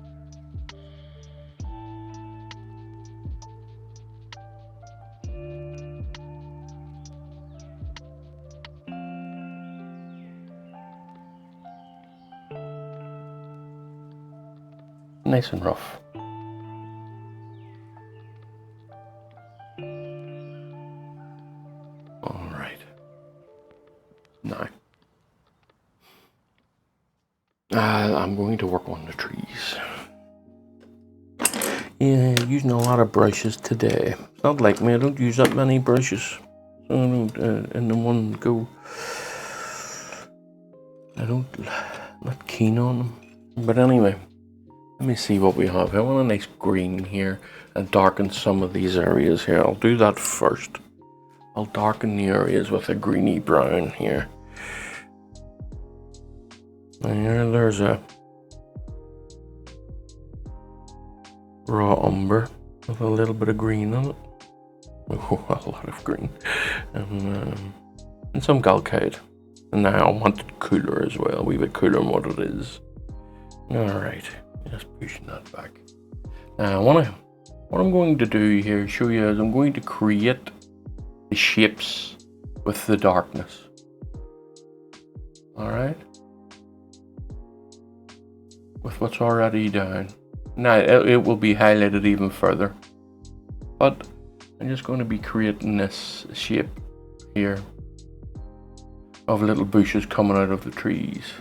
Nice and rough. All right. Now, I'm going to work on the trees. Yeah, using a lot of brushes today. It's not like me, I don't use that many brushes. So I don't, in the one go. I'm not keen on them. But anyway. Let me see what we have. I want a nice green here and darken some of these areas here. I'll do that first. I'll darken the areas with a greeny brown here. And there's a raw umber with a little bit of green on it. Oh, a lot of green. And some galcade. And now I want it cooler as well. We have it cooler than what it is. Alright, just pushing that back. Now what I'm going to do here, show you, is I'm going to create the shapes with the darkness. Alright? With what's already down. Now it will be highlighted even further. But I'm just going to be creating this shape here of little bushes coming out of the trees.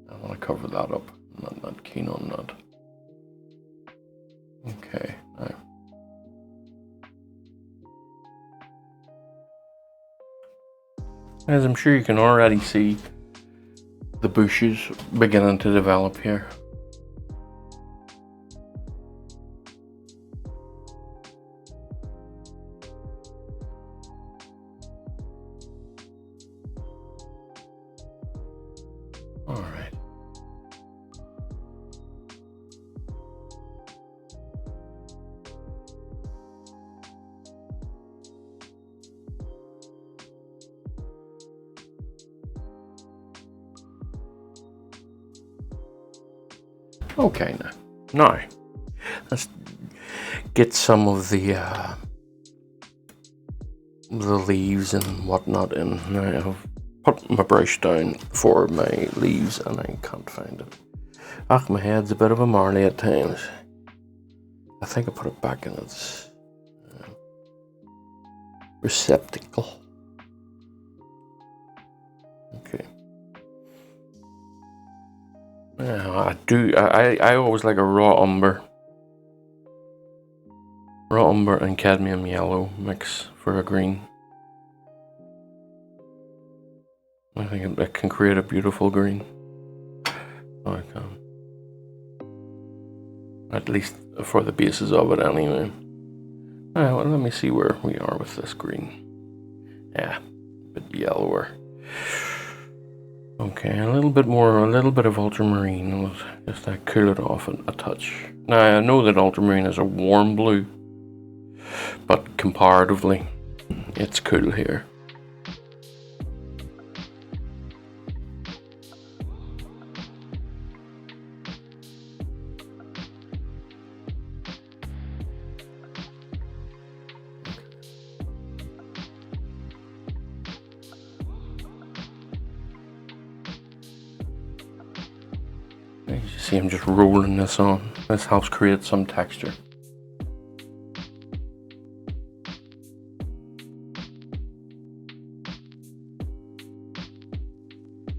I want to cover that up. I'm not keen on that. Okay, now. As I'm sure you can already see, the bushes beginning to develop here. Alright. Okay, now let's get some of the leaves and whatnot in. Now I've put my brush down for my leaves and I can't find it. Ah, my head's a bit of a marley at times. I think I put it back in its receptacle. Okay. Now I always like a raw umber and cadmium yellow mix for a green. I think it can create a beautiful green. I can. At least for the bases of it anyway. Well, let me see where we are with this green. Yeah, a bit yellower. Okay, a little bit of ultramarine, just to cool it off a touch. Now I know that ultramarine is a warm blue, but comparatively, it's cool here. You see I'm just rolling this on. This helps create some texture.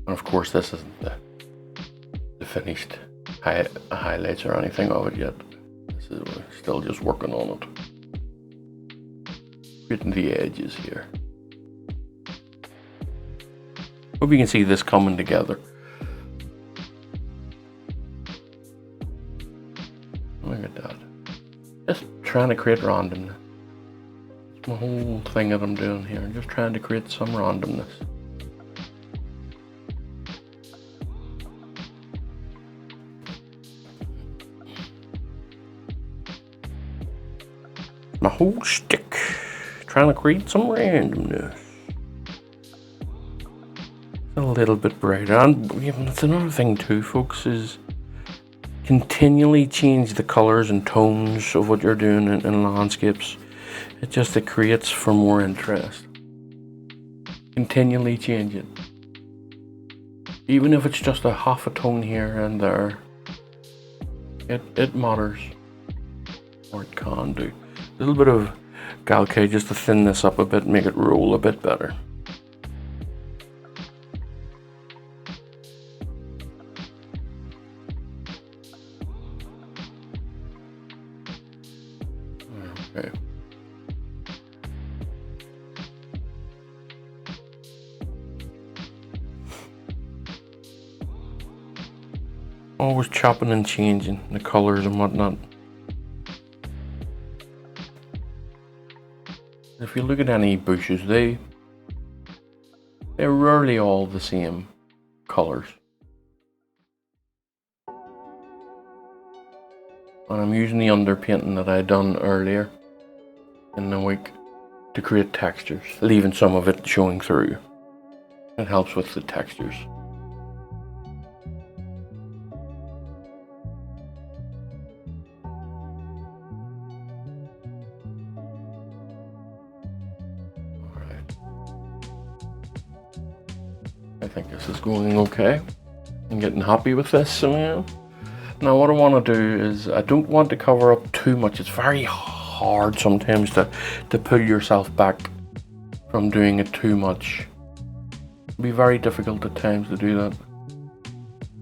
And of course this isn't the finished highlights or anything of it yet. We're still just working on it. Creating the edges here. Hope you can see this coming together. Look at that. Just trying to create randomness. It's my whole thing that I'm doing here. I'm just trying to create some randomness. My whole stick. Trying to create some randomness. A little bit brighter. And that's another thing too, folks, is continually change the colors and tones of what you're doing in landscapes. It creates for more interest. Continually change it. Even if it's just a half a tone here and there, it matters. Or it can do. A little bit of Galcade just to thin this up a bit, make it roll a bit better. Okay. Always chopping and changing the colors and whatnot. If you look at any bushes, they They're rarely all the same colors. And I'm using the underpainting that I done earlier in the week to create textures, leaving some of it showing through. It helps with the textures. I think this is going okay. I'm getting happy with this, so yeah. Now what I want to do is, I don't want to cover up too much. It's very hard sometimes to pull yourself back from doing it too much. It'll be very difficult at times to do that.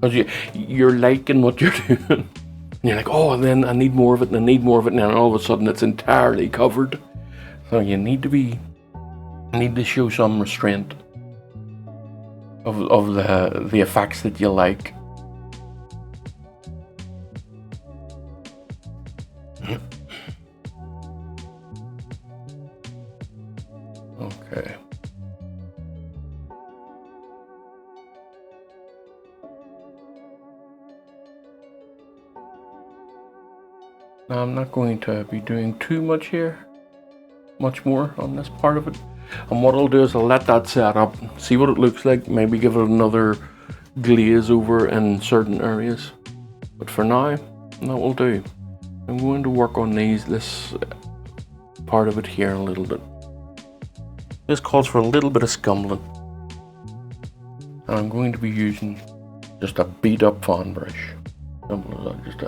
Because you're liking what you're doing. And you're like, oh, and then I need more of it, and I need more of it, and then all of a sudden it's entirely covered. So you need to show some restraint of the effects that you like. Okay. Now I'm not going to be doing too much here, much more on this part of it. And what I'll do is I'll let that set up, see what it looks like, maybe give it another glaze over in certain areas. But for now, that will do. I'm going to work on this part of it here a little bit. This calls for a little bit of scumbling. And I'm going to be using just a beat up fan brush. Simple as that, just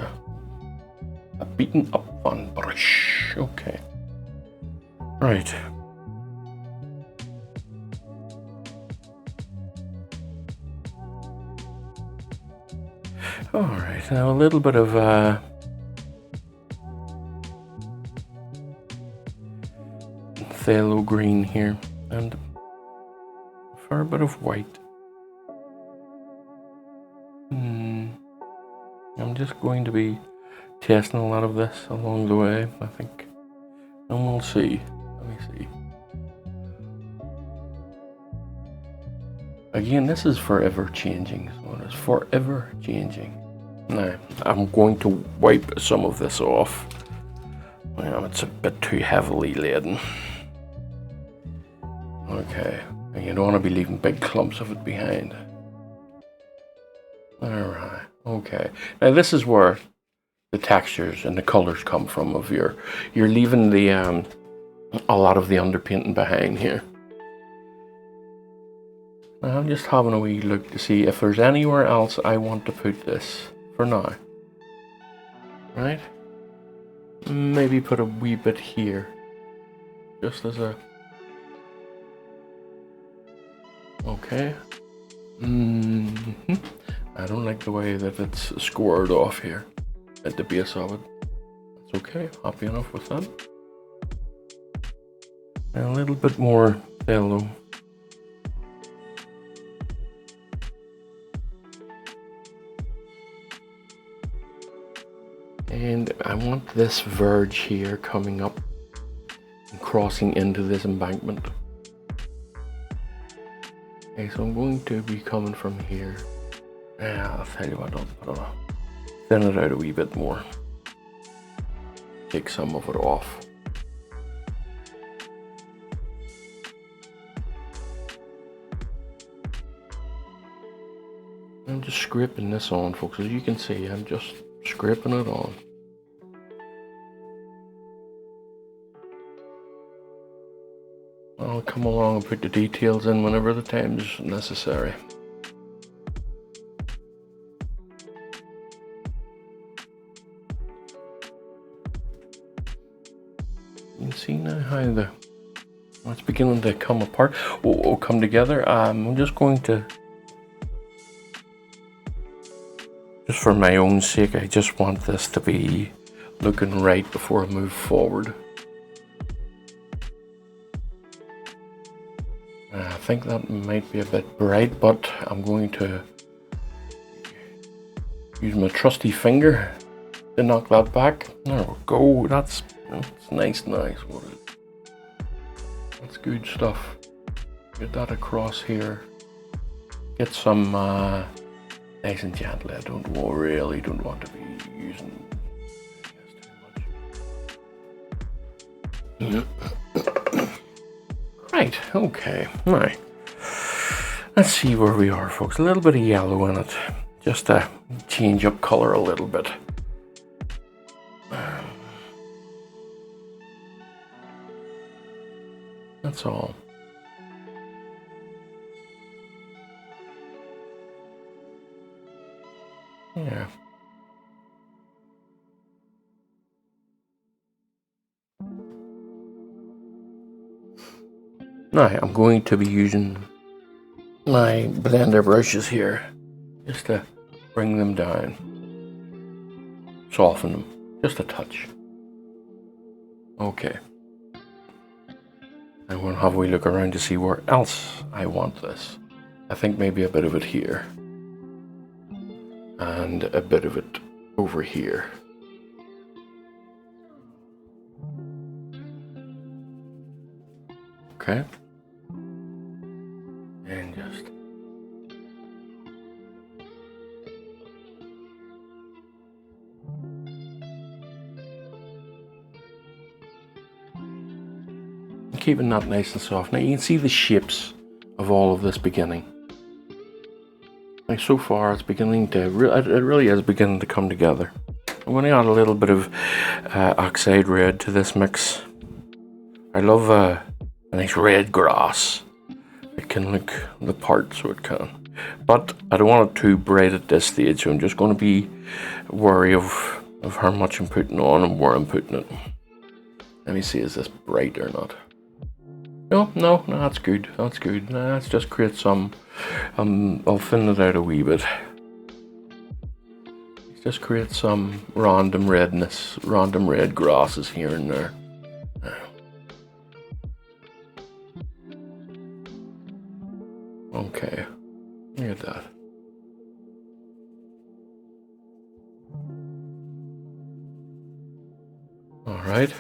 a beaten up fan brush. Okay. Right. Alright, now a little bit of phthalo green here, and a fair bit of white. I'm just going to be testing a lot of this along the way, I think, and we'll see. Let me see. Again, this is forever changing, so it is forever changing. Now, I'm going to wipe some of this off. Well, it's a bit too heavily laden. Okay, and you don't want to be leaving big clumps of it behind. Alright, okay. Now this is where the textures and the colors come from of you're leaving the a lot of the underpainting behind here. Now I'm just having a wee look to see if there's anywhere else I want to put this for now. Right? Maybe put a wee bit here. Just as a... Okay. I don't like the way that it's scored off here at the base of it. It's okay, happy enough with that. And a little bit more yellow. And I want this verge here coming up and crossing into this embankment. Okay, so I'm going to be coming from here. I'll tell you what, I'll thin it out a wee bit more. Take some of it off. I'm just scraping this on, folks. As you can see, I'm just scraping it on. I'll come along and put the details in whenever the time is necessary. You can see now how it's beginning to come apart, or come together. I'm just going to, just for my own sake, I just want this to be looking right before I move forward. I think that might be a bit bright, but I'm going to use my trusty finger to knock that back. There we go. That's nice. What is? That's good stuff. Get that across here. Get some nice and gentle. I really don't want to be using too much. Right, okay. Now, let's see where we are, folks. A little bit of yellow in it, just to change up color a little bit. That's all. Yeah. Now I'm going to be using my blender brushes here just to bring them down, soften them just a touch. Okay. I'm going to have a wee look around to see where else I want this. I think maybe a bit of it here and a bit of it over here. Okay. And just keeping that nice and soft. Now you can see the shapes of all of this beginning. Like so far it's beginning to, it really is beginning to come together. I'm going to add a little bit of oxide red to this mix. I love a nice red grass. It can look the part, so it can. But I don't want it too bright at this stage, so I'm just going to be wary of how much I'm putting on and where I'm putting it. Let me see, is this bright or not? No, that's good. That's good. Let's just create some. I'll thin it out a wee bit. Just create some random redness, random red grasses here and there. Okay, look at that. All right.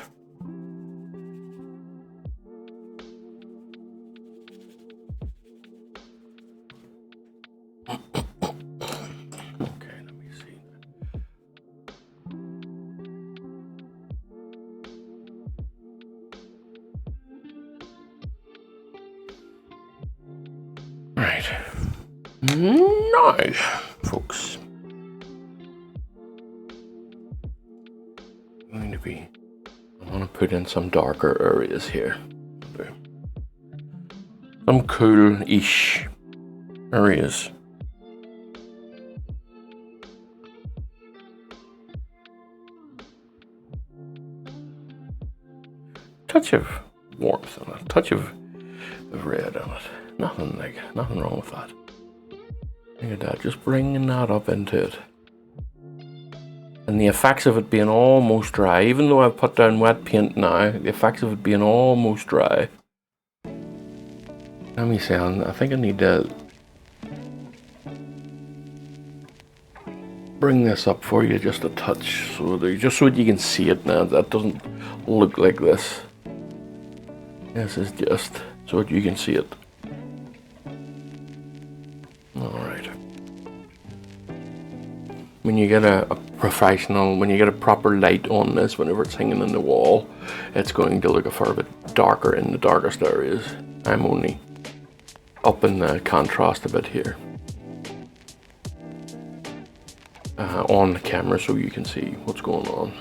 Okay, let me see. Right. Now, folks, I'm going to put in some darker areas here. Some cool-ish areas. Touch of warmth in it, touch of red in it. Nothing wrong with that. Look at that, just bringing that up into it. And the effects of it being almost dry, even though I've put down wet paint now, the effects of it being almost dry. Let me see, I think I need to bring this up for you just a touch, just so that you can see it now. That doesn't look like this. This is just so that you can see it. Alright. When you get a professional, when you get a proper light on this, whenever it's hanging in the wall, it's going to look a fair bit darker in the darkest areas. I'm only upping the contrast a bit here. On the camera so you can see what's going on.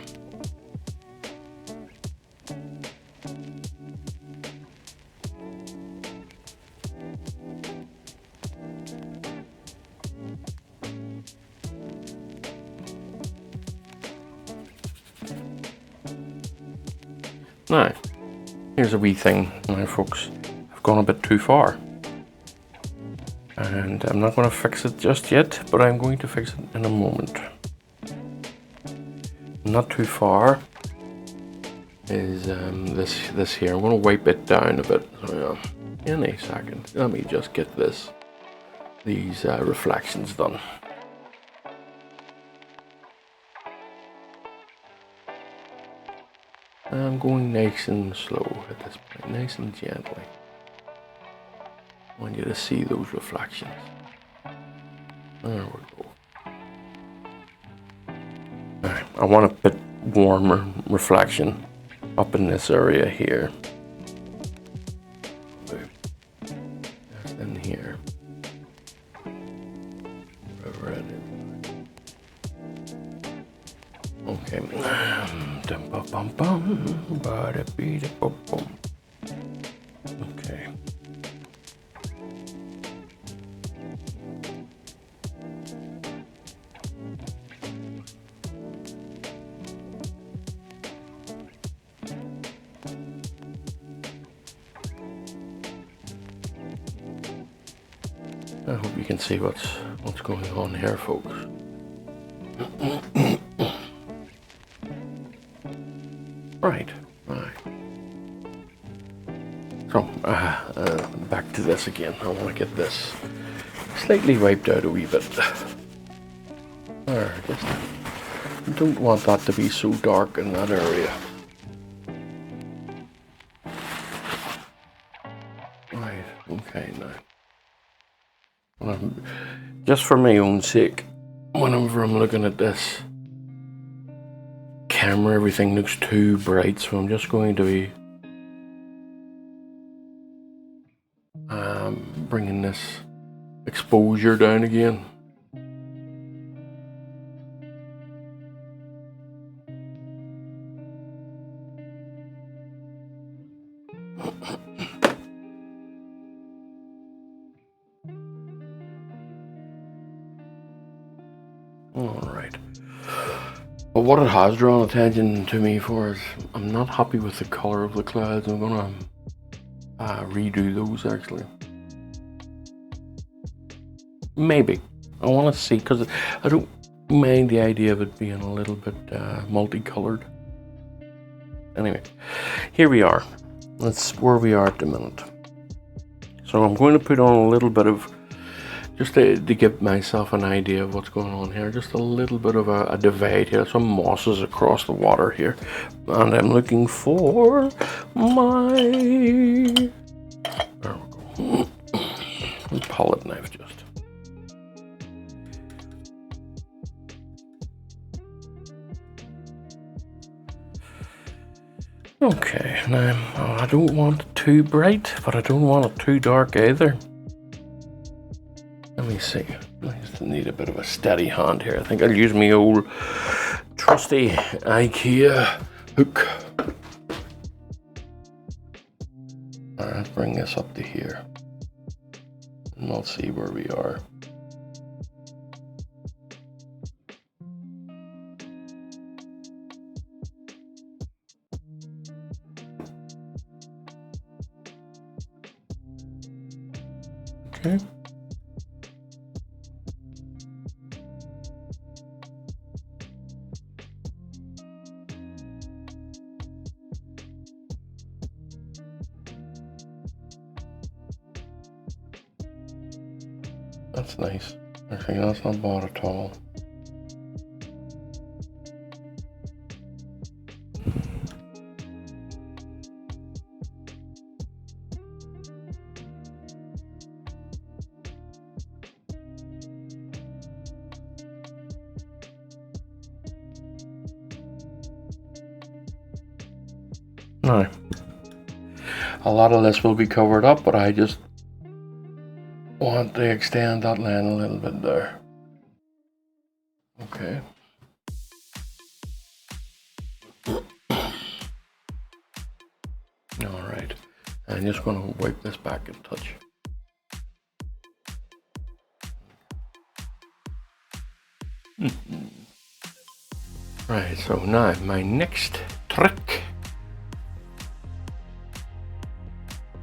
Now, here's a wee thing now, folks. I've gone a bit too far. And I'm not going to fix it just yet, but I'm going to fix it in a moment. Not too far is this here. I'm going to wipe it down a bit. So, yeah, in a second. Let me just get these reflections done. I'm going nice and slow at this point, nice and gently. I want you to see those reflections. There we go. Alright, I want a bit warmer reflection up in this area here. Just in here. Okay. Okay. I hope you can see what's going on here, folks. Right. So, back to this again. I want to get this slightly wiped out a wee bit. There, just don't want that to be so dark in that area. Right, okay now. Just for my own sake, whenever I'm looking at this camera, everything looks too bright, so I'm just going to be bringing this exposure down again. Alright. But what it has drawn attention to me for is I'm not happy with the colour of the clouds. I'm gonna redo those actually. Maybe. I want to see, because I don't mind the idea of it being a little bit multicoloured. Anyway, here we are. That's where we are at the minute. So I'm going to put on a little bit of, just to give myself an idea of what's going on here, just a little bit of a divide here, some mosses across the water here. And I'm looking for my, there we go, palette knife just. Okay, now I don't want it too bright, but I don't want it too dark either. Let me see. I just need a bit of a steady hand here. I think I'll use my old trusty IKEA hook. Alright, bring this up to here. And we'll see where we are. Okay. That's nice. Actually, that's not bad at all. Now, a lot of this will be covered up, but I just want to extend that line a little bit there. Okay. Alright. I'm just going to wipe this back a touch. Right, so now my next trick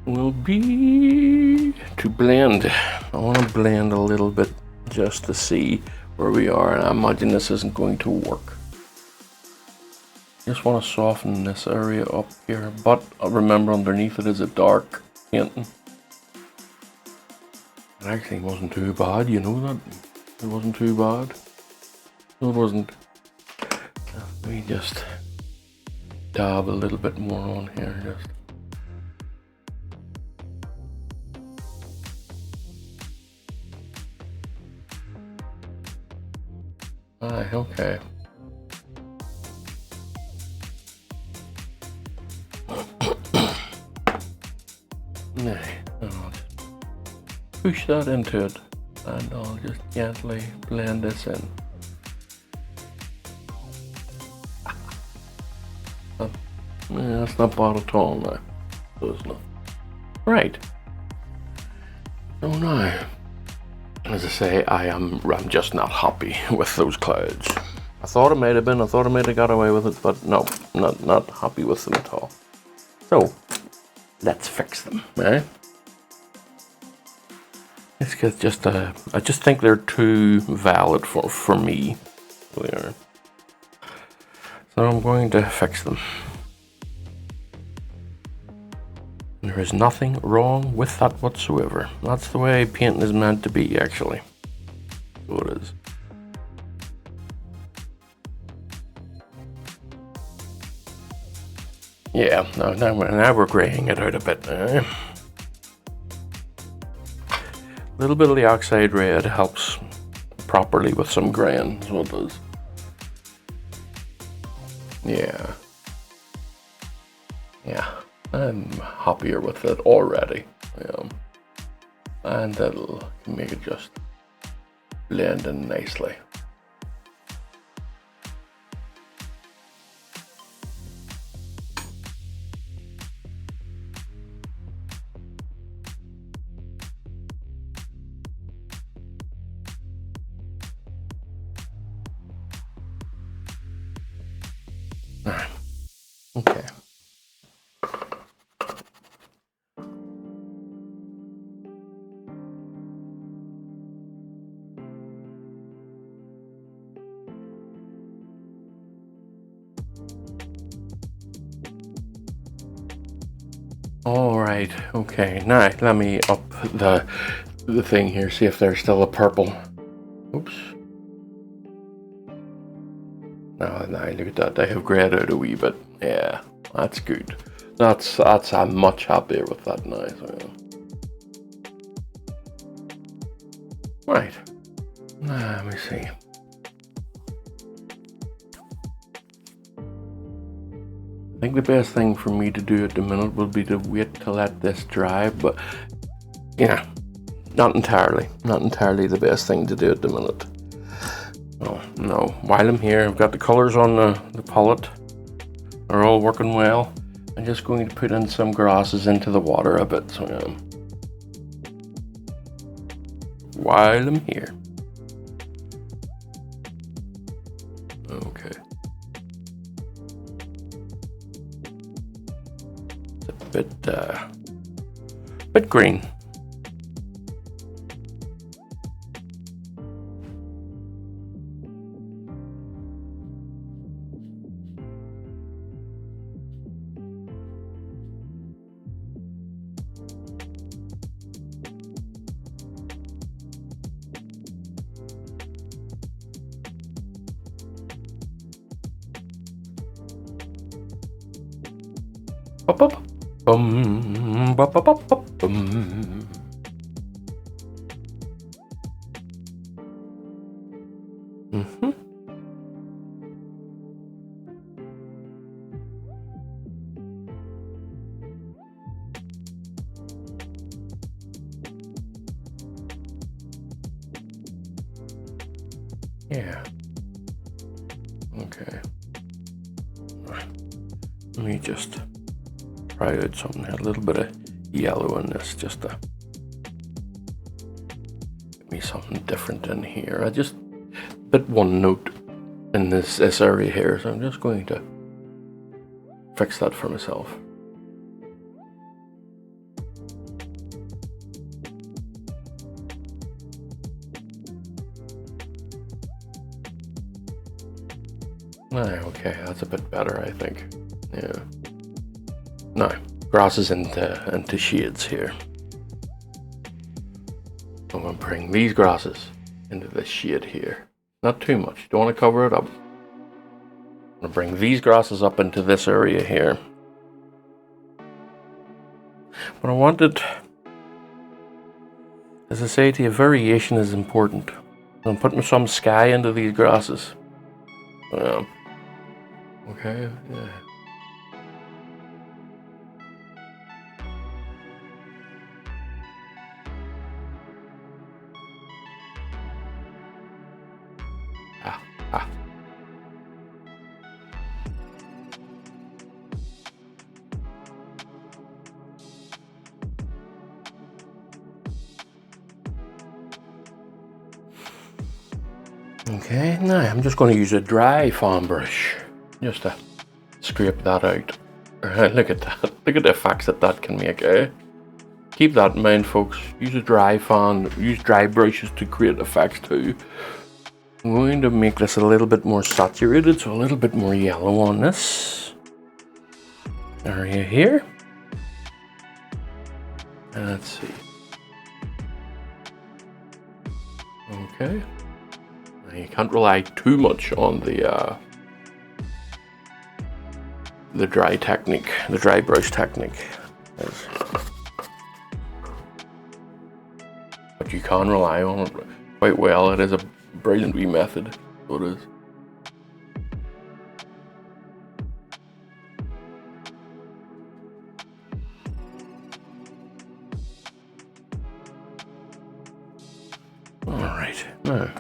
will be to blend. I want to blend a little bit just to see where we are, and I imagine this isn't going to work. Just want to soften this area up here, but remember underneath it is a dark painting. It actually wasn't too bad, you know that? It wasn't too bad. No, it wasn't. Let me just dab a little bit more on here, just. Aye, okay. I'll just push that into it, and I'll just gently blend this in. That's not bad at all now, so it's not. Right. So now, as I say, I'm just not happy with those clouds. I thought I might have been, I thought I might have got away with it, but no, not happy with them at all. So, let's fix them, right? It's just, I just think they're too valid for me. They are. So I'm going to fix them. There is nothing wrong with that whatsoever. That's the way painting is meant to be, actually. So it is. Yeah, now we're graying it out a bit. A little bit of the oxide red helps properly with some graying, is what it does. Yeah. Yeah, I'm happier with it already. And that'll make it just blend in nicely. Okay. All right. Okay. Now let me up the thing here. See if there's still a purple. Oops. Now look at that. They have grayed out a wee bit. Yeah, that's good. I'm much happier with that now. So, yeah. Right. Let me see. I think the best thing for me to do at the minute will be to wait to let this dry, but yeah, not entirely the best thing to do at the minute. Oh, no, while I'm here, I've got the colors on the palette. They're all working well. I'm just going to put in some grasses into the water a bit, so while I'm here. Okay. It's a bit green. Mm-hmm. Yeah. Okay. Let me just try out something. A little bit of yellow in this, just to give me something different in here. I just bit one note in this area here, so I'm just going to fix that for myself. Okay, that's a bit better, I think. Yeah. Now, grasses into shades here. I'm going to bring these grasses into this shade here. Not too much. Don't want to cover it up. I'm going to bring these grasses up into this area here. But I wanted, as I say to you, variation is important. I'm putting some sky into these grasses. Okay, yeah. Okay, now I'm just going to use a dry foam brush just to scrape that out. Look at that. Look at the effects that can make, eh? Keep that in mind, folks. Use a dry foam, use dry brushes to create effects too. I'm going to make this a little bit more saturated, so a little bit more yellow on this area here. And let's see. Okay. You can't rely too much on the dry technique, the dry brush technique. But you can rely on it quite well. It is a brilliant wee method. So it is. All right, now.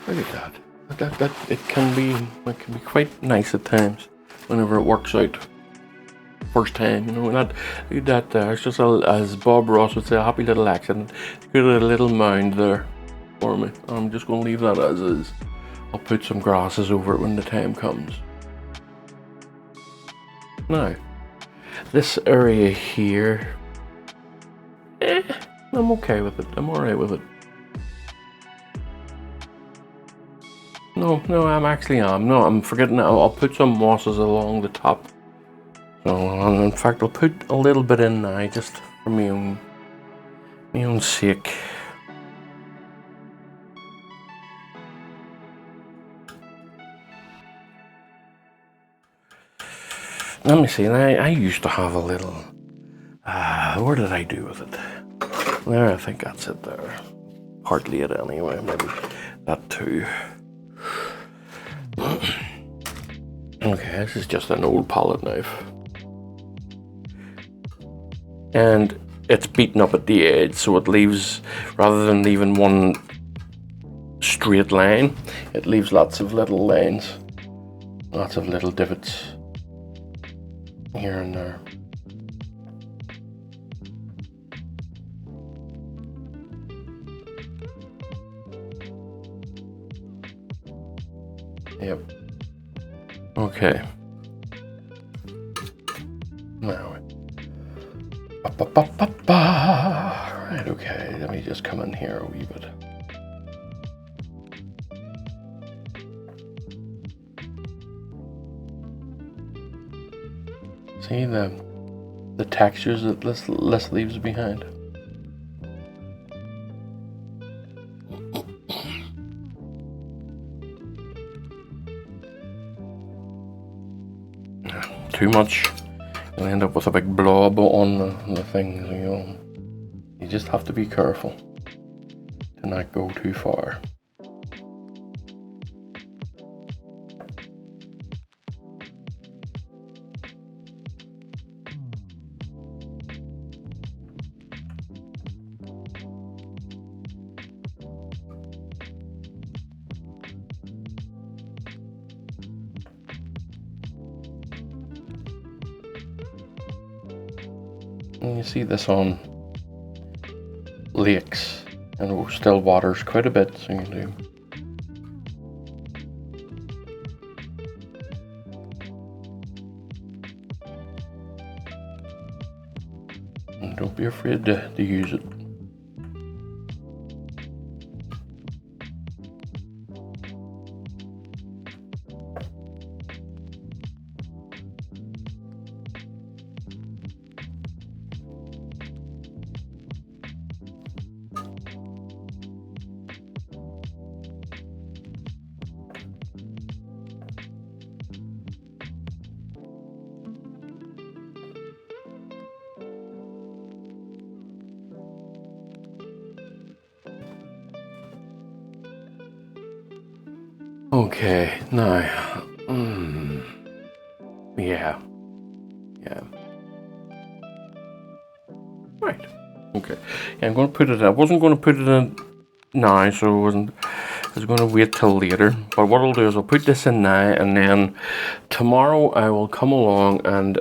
Look at that. It can be quite nice at times whenever it works out. First time, you know, it's just as Bob Ross would say, a happy little accident. Got a little mound there for me. I'm just going to leave that as is. I'll put some grasses over it when the time comes. Now, this area here, I'm okay with it. I'm alright with it. No, I'm forgetting. I'll put some mosses along the top. So, in fact, I'll put a little bit in now, just for my own sake. Let me see. I used to have a little. What did I do with it? There, I think that's it there. Hardly it anyway. Maybe that too. Okay, this is just an old palette knife. And it's beaten up at the edge, so it leaves, rather than leaving one straight line, it leaves lots of little lines, lots of little divots here and there. Yep. Okay. Now, right, okay, let me just come in here a wee bit. See the textures that this leaves behind. Too much, you'll end up with a big blob on the things. You just have to be careful to not go too far. And you see this on lakes and still waters quite a bit, so you do. And don't be afraid to use it. Okay, now, yeah. Right. Okay. Yeah, I'm going to put it in. I wasn't going to put it in now, so I was going to wait till later. But what I'll do is I'll put this in now, and then tomorrow I will come along and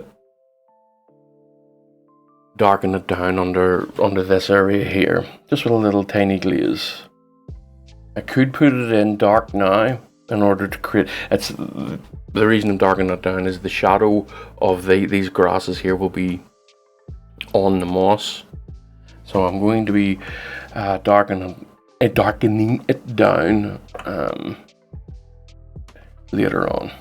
darken it down under this area here, just with a little tiny glaze. I could put it in dark now in order to create. It's the reason I'm darkening it down is the shadow of these grasses here will be on the moss, so I'm going to be darkening it down later on.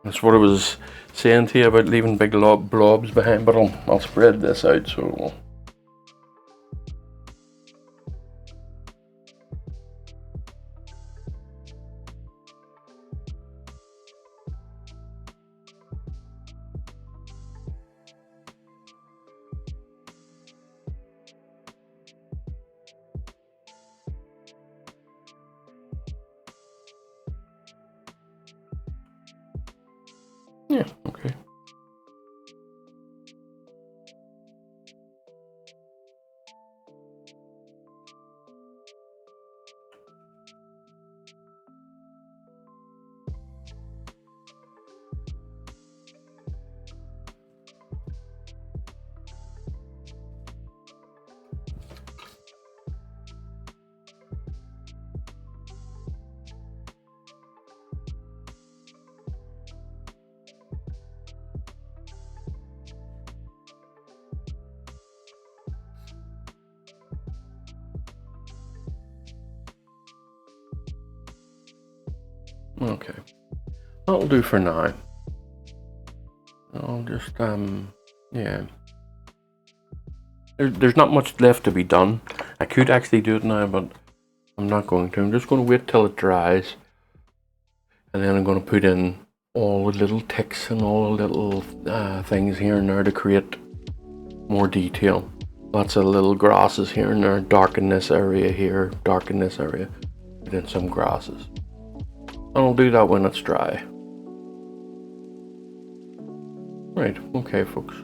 That's what I was saying to you about leaving big blobs behind, but I'll spread this out so. Yeah, okay. Okay, that'll do for now. I'll just, yeah. There's not much left to be done. I could actually do it now, but I'm not going to. I'm just going to wait till it dries. And then I'm going to put in all the little ticks and all the little things here and there to create more detail. Lots of little grasses here and there. Darken this area here, darken this area. Put in some grasses. And I'll do that when it's dry. Right, okay folks.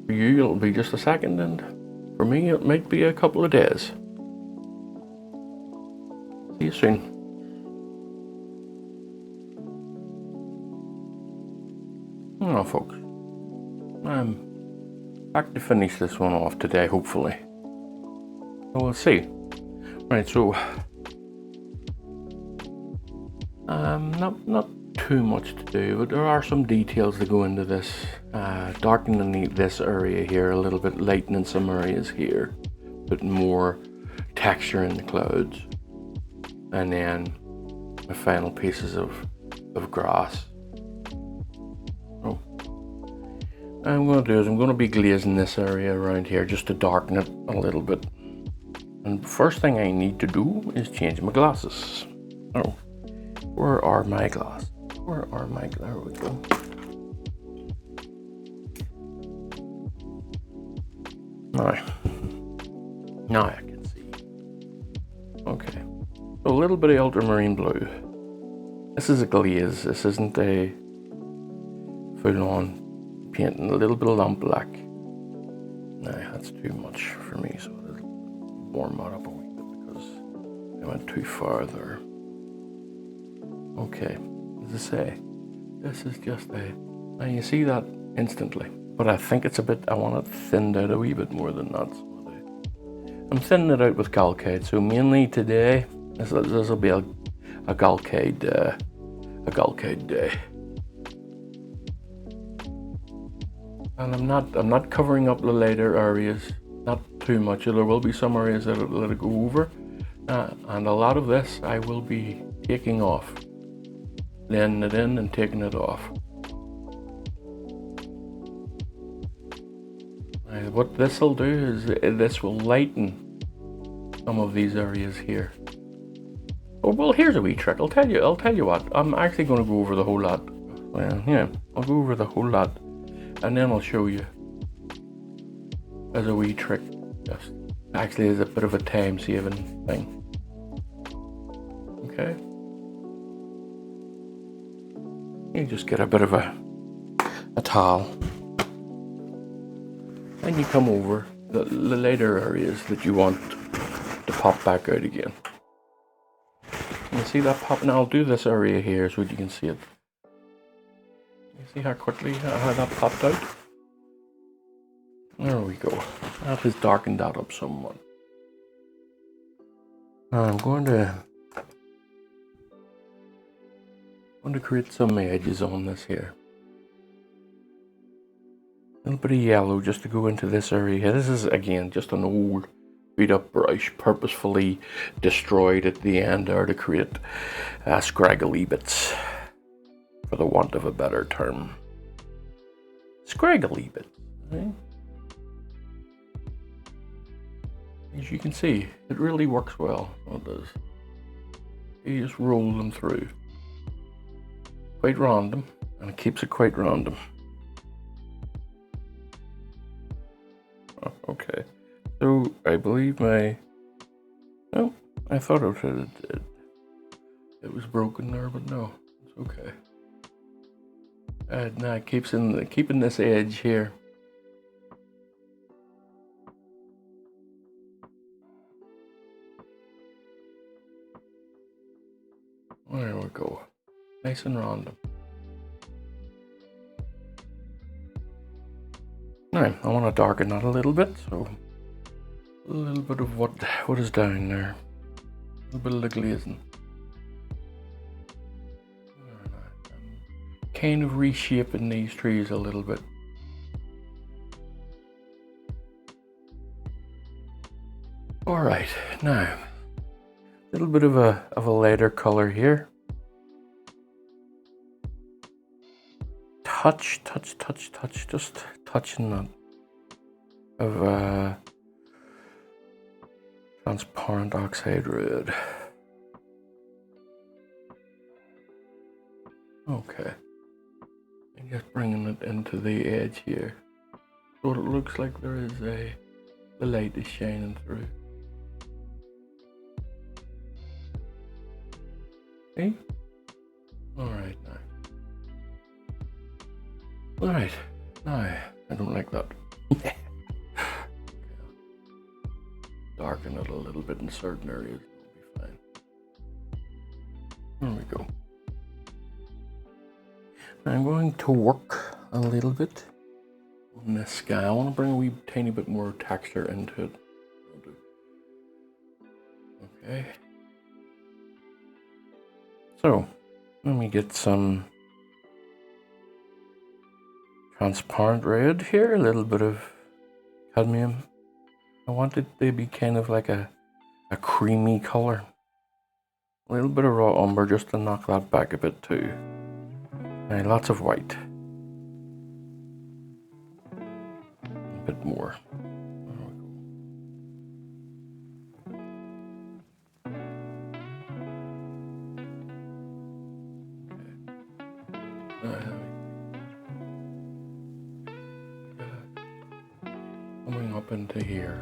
For you it'll be just a second, and for me it might be a couple of days. See you soon. Well folks, I'm back to finish this one off today, hopefully. So we'll see. Right, so not too much to do, but there are some details that go into this. Darkening this area here a little bit, lightening some areas here, putting more texture in the clouds, and then the final pieces of grass. So what I'm going to do is I'm going to be glazing this area around here just to darken it a little bit. And first thing I need to do is change my glasses. Oh, where are my glasses? There we go. Now I can see. Okay. So a little bit of ultramarine blue. This is a glaze. This isn't a full-on painting. A little bit of lamp black. No, that's too much for me, so I'll warm that up a wee bit because I went too far there. Okay. As I say, this is just now you see that instantly. but I think it's a bit, I want it thinned out a wee bit more than that. So I'm thinning it out with Galcade. So mainly today, this will be a Galcade day. And I'm not covering up the later areas, not too much. There will be some areas that I'll let it go over, and a lot of this I will be taking off, laying it in and taking it off. Now, what this will do is this will lighten some of these areas here. Oh well, here's a wee trick. I'll tell you what. I'm actually going to go over the whole lot. Well, yeah, I'll go over the whole lot. And then I'll show you as a wee trick. Just actually as a bit of a time saving thing. Okay. You just get a bit of a towel. And you come over the later areas that you want to pop back out again. You see that pop? Now I'll do this area here so you can see it. You see how quickly how that popped out? There we go. That has darkened that up somewhat. Now I'm going to create some edges on this here. A little bit of yellow just to go into this area. This is again just an old beat up brush, purposefully destroyed at the end there to create scraggly bits, for the want of a better term. Scraggly bits, right? As you can see, it really works well. It does. You just roll them through. Quite random, and it keeps it quite random. Oh, okay. So I believe I thought it was broken there, but no, it's okay. Now it keeps keeping this edge here. There we go. Nice and random. Now I want to darken that a little bit, so a little bit of what is down there. A little bit of the glazing. I'm kind of reshaping these trees a little bit. Alright, now a little bit of a lighter color here. Touch, just touching that of transparent oxide red. Okay, and just bringing it into the edge here, so it looks like there is the light is shining through. See? Alright now. Alright, now I don't like that. Darken it a little bit in certain areas, it'll be fine. There we go. I'm going to work a little bit on this sky. I want to bring a wee tiny bit more texture into it. Okay. So, let me get some transparent red here, a little bit of cadmium. I want it to be kind of like a creamy color. A little bit of raw umber just to knock that back a bit too. And lots of white. A bit more. Coming up into here.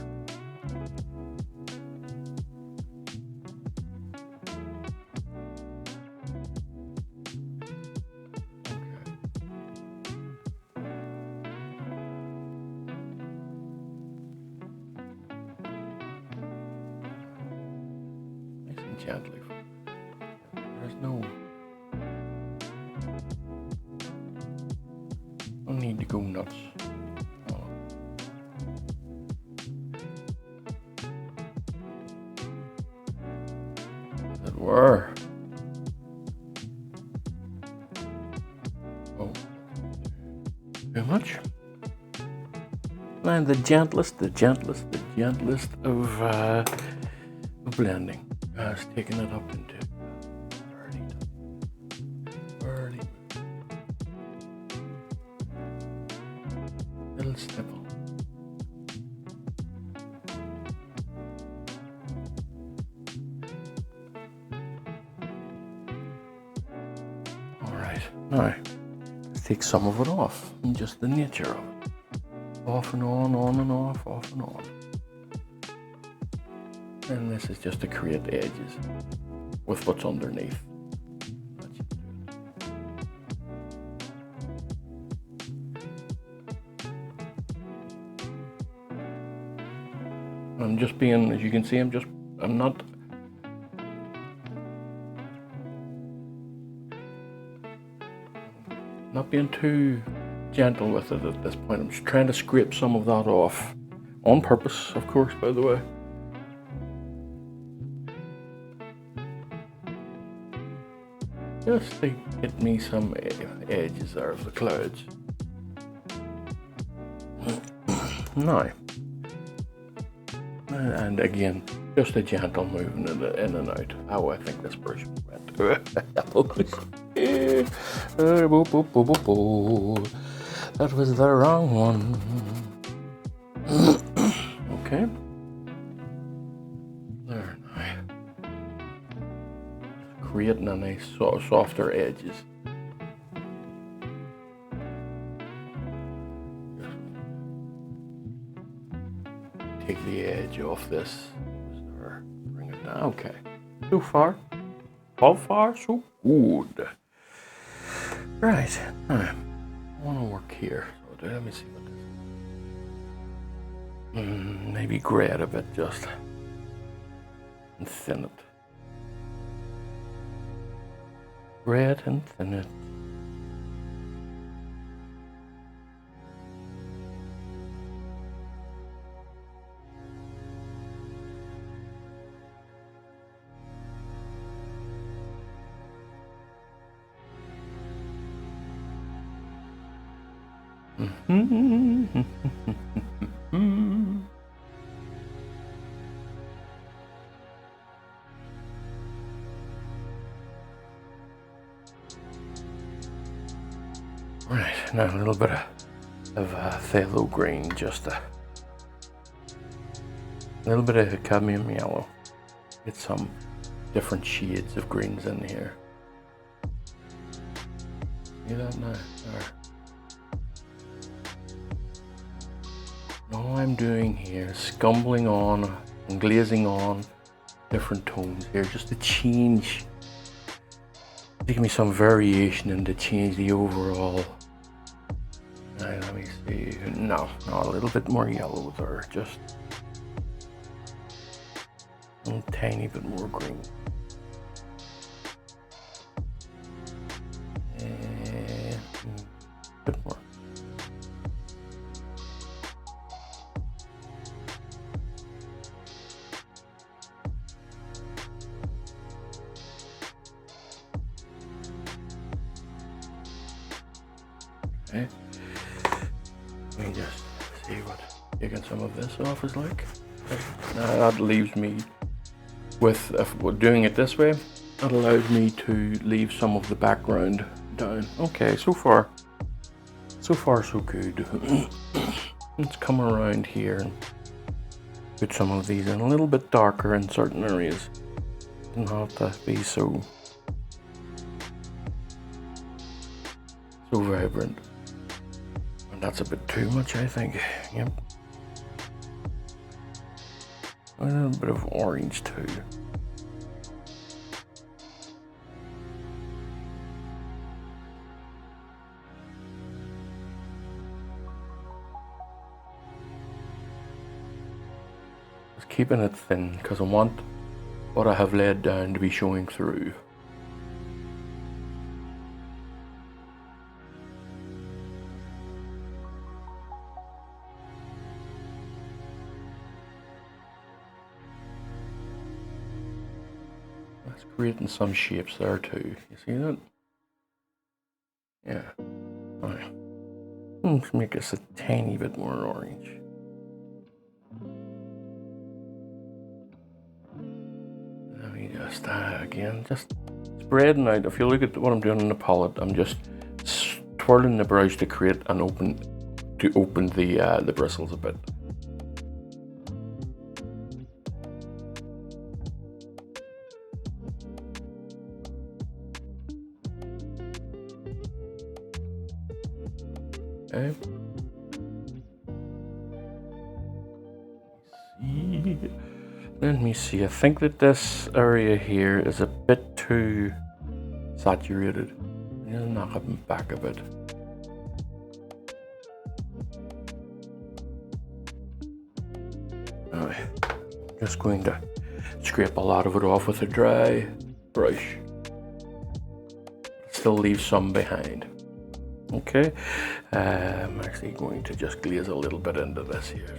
Gently. There's no need to go nuts. Sure. Oh, too much. And the gentlest of blending. It's taking it up into early little stipple. All right, now let's take some of it off, and just the nature of it. Off and on and off and on. And this is just to create edges with what's underneath. I'm just being, as you can see, I'm not being too gentle with it at this point. I'm just trying to scrape some of that off. On purpose, of course, by the way. Just to get me some edges there of the clouds. Now, and again, just a gentle movement in and out. Oh, I think this brush went. That was the wrong one. Okay. There now. Creating a nice softer edges. Take the edge off this. Bring it down. Okay. So far. So far, so good. Right. Now, I want to work here. So let me see what this is. Maybe gray it a bit just. And thin it. Gray it and thin it. Right, now a little bit of phthalo green, just a little bit of cadmium yellow. Get some different shades of greens in here. See that now? There. All I'm doing here is scumbling on and glazing on different tones here, just to change, to give me some variation and to change the overall. Now, let me see. No, a little bit more yellow there, just a tiny bit more green. And a bit more. Okay. Let me just see what taking some of this off is like. Now that leaves me with, if we're doing it this way, that allows me to leave some of the background down. Okay, so far so good. Let's come around here and put some of these in a little bit darker in certain areas. Doesn't have to be so vibrant. And that's a bit too much, I think. Yep. A little bit of orange too. Just keeping it thin because I want what I have laid down to be showing through. It's creating some shapes there too. You see that? Yeah. Alright. Let's make this a tiny bit more orange. Let me just again, just spreading out. If you look at what I'm doing on the palette, I'm just twirling the brush to create an open the bristles a bit. Okay. Let me see. I think that this area here is a bit too saturated. I'm gonna knock it back a bit. Alright. I'm just going to scrape a lot of it off with a dry brush. Still leave some behind. Okay, I'm actually going to just glaze a little bit into this here.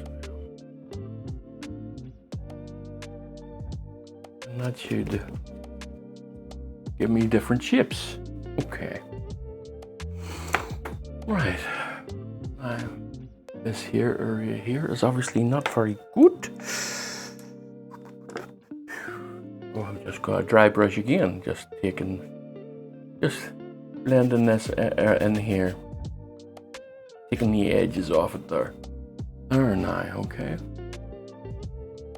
And that should give me different shapes. Okay. Right. This here area here is obviously not very good. Oh, I'm just going to dry brush again, just blending this in here, taking the edges off it there. There now, okay.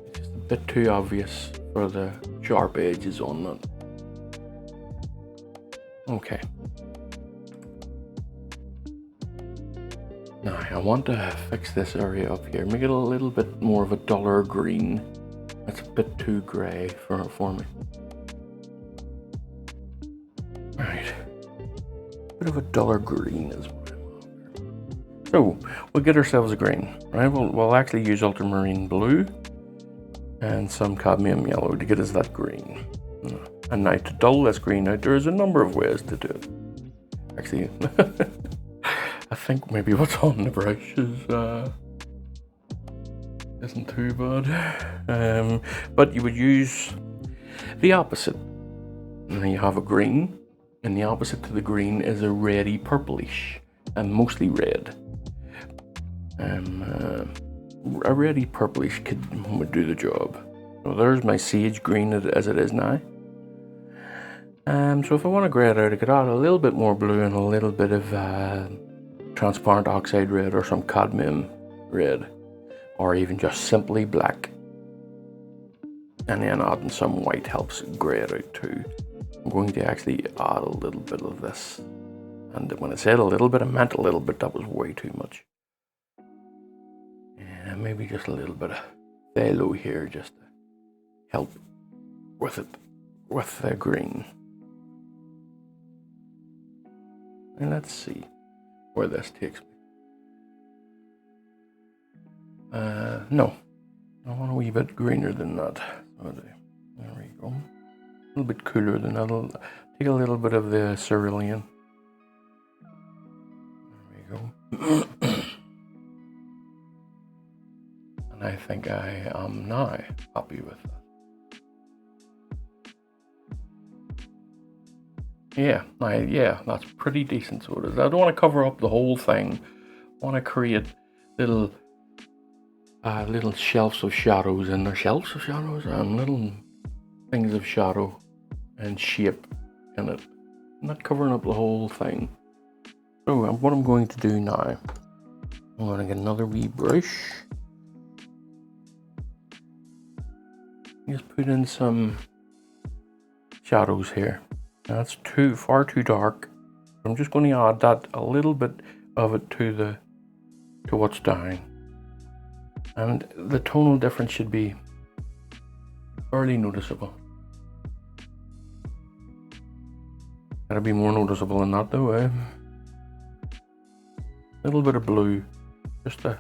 It's just a bit too obvious for the sharp edges on that. Okay. Now I want to fix this area up here, make it a little bit more of a duller green. That's a bit too grey for me. Right. Bit of a duller green as well. So we'll get ourselves a green, right? We'll actually use ultramarine blue and some cadmium yellow to get us that green. And now to dull this green out, there's a number of ways to do it. Actually, I think maybe what's on the brush isn't too bad. But you would use the opposite. And you have a green, and the opposite to the green is a reddy purplish, and mostly red. A reddy purplish would do the job. So there's my sage green as it is now. So if I want to grey it out, I could add a little bit more blue and a little bit of transparent oxide red or some cadmium red, or even just simply black. And then adding some white helps grey it out too. I'm going to actually add a little bit of this. And when I said a little bit, I meant a little bit. That was way too much. And maybe just a little bit of phthalo here just to help with it, with the green. And let's see where this takes me. No, I want a wee bit greener than that. There we go. A little bit cooler than that. I'll take a little bit of the cerulean. There we go. And I think I am now happy with that. Yeah, that's pretty decent. So it is. I don't want to cover up the whole thing. I want to create little shelves of shadows in there. Shelves of shadows and little things of shadow and shape in it. I'm not covering up the whole thing. So what I'm going to do now, I'm going to get another wee brush. Just put in some shadows here. That's far too dark. I'm just going to add that a little bit of it to what's down. And the tonal difference should be fairly noticeable. Gotta be more noticeable than that though, eh? A little bit of blue, just to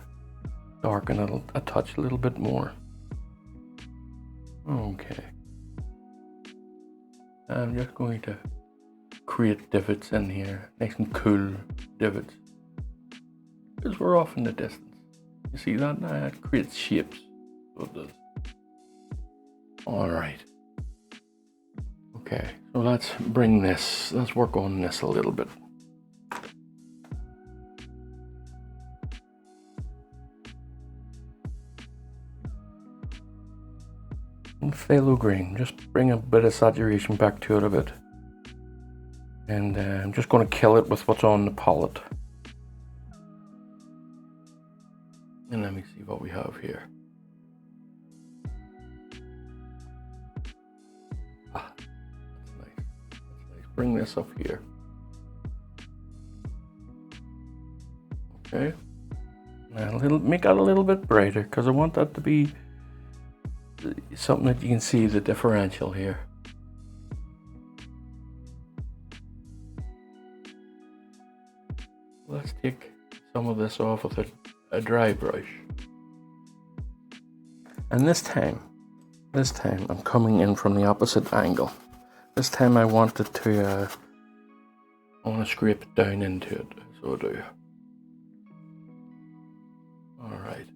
darken it a touch, a little bit more. Okay. I'm just going to create divots in here, nice and cool divots. Because we're off in the distance. You see that now? It creates shapes. So it does. Alright. Okay, so let's work on this a little bit. And phthalo green, just bring a bit of saturation back to it a bit. And I'm just going to kill it with what's on the palette. And let me see what we have here. Ah, that's nice. That's nice. Bring this up here. Okay. And make that a little bit brighter because I want that to be something that you can see the differential here. Let's take some of this off with a dry brush. And this time I'm coming in from the opposite angle. This time I want to scrape it down into it, so I do. Alright.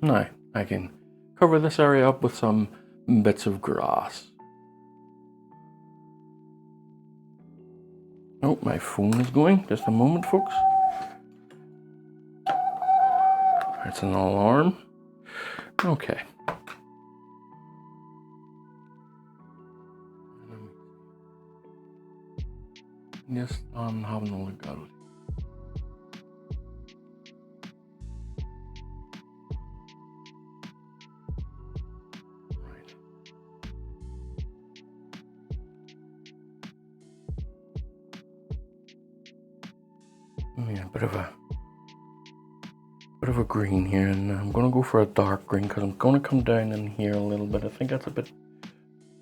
Now I can cover this area up with some bits of grass. Oh, my phone is going. Just a moment, folks. It's an alarm. Okay. Just having a look at it. Yeah, bit of a green here, and I'm going to go for a dark green because I'm going to come down in here a little bit. I think that's a bit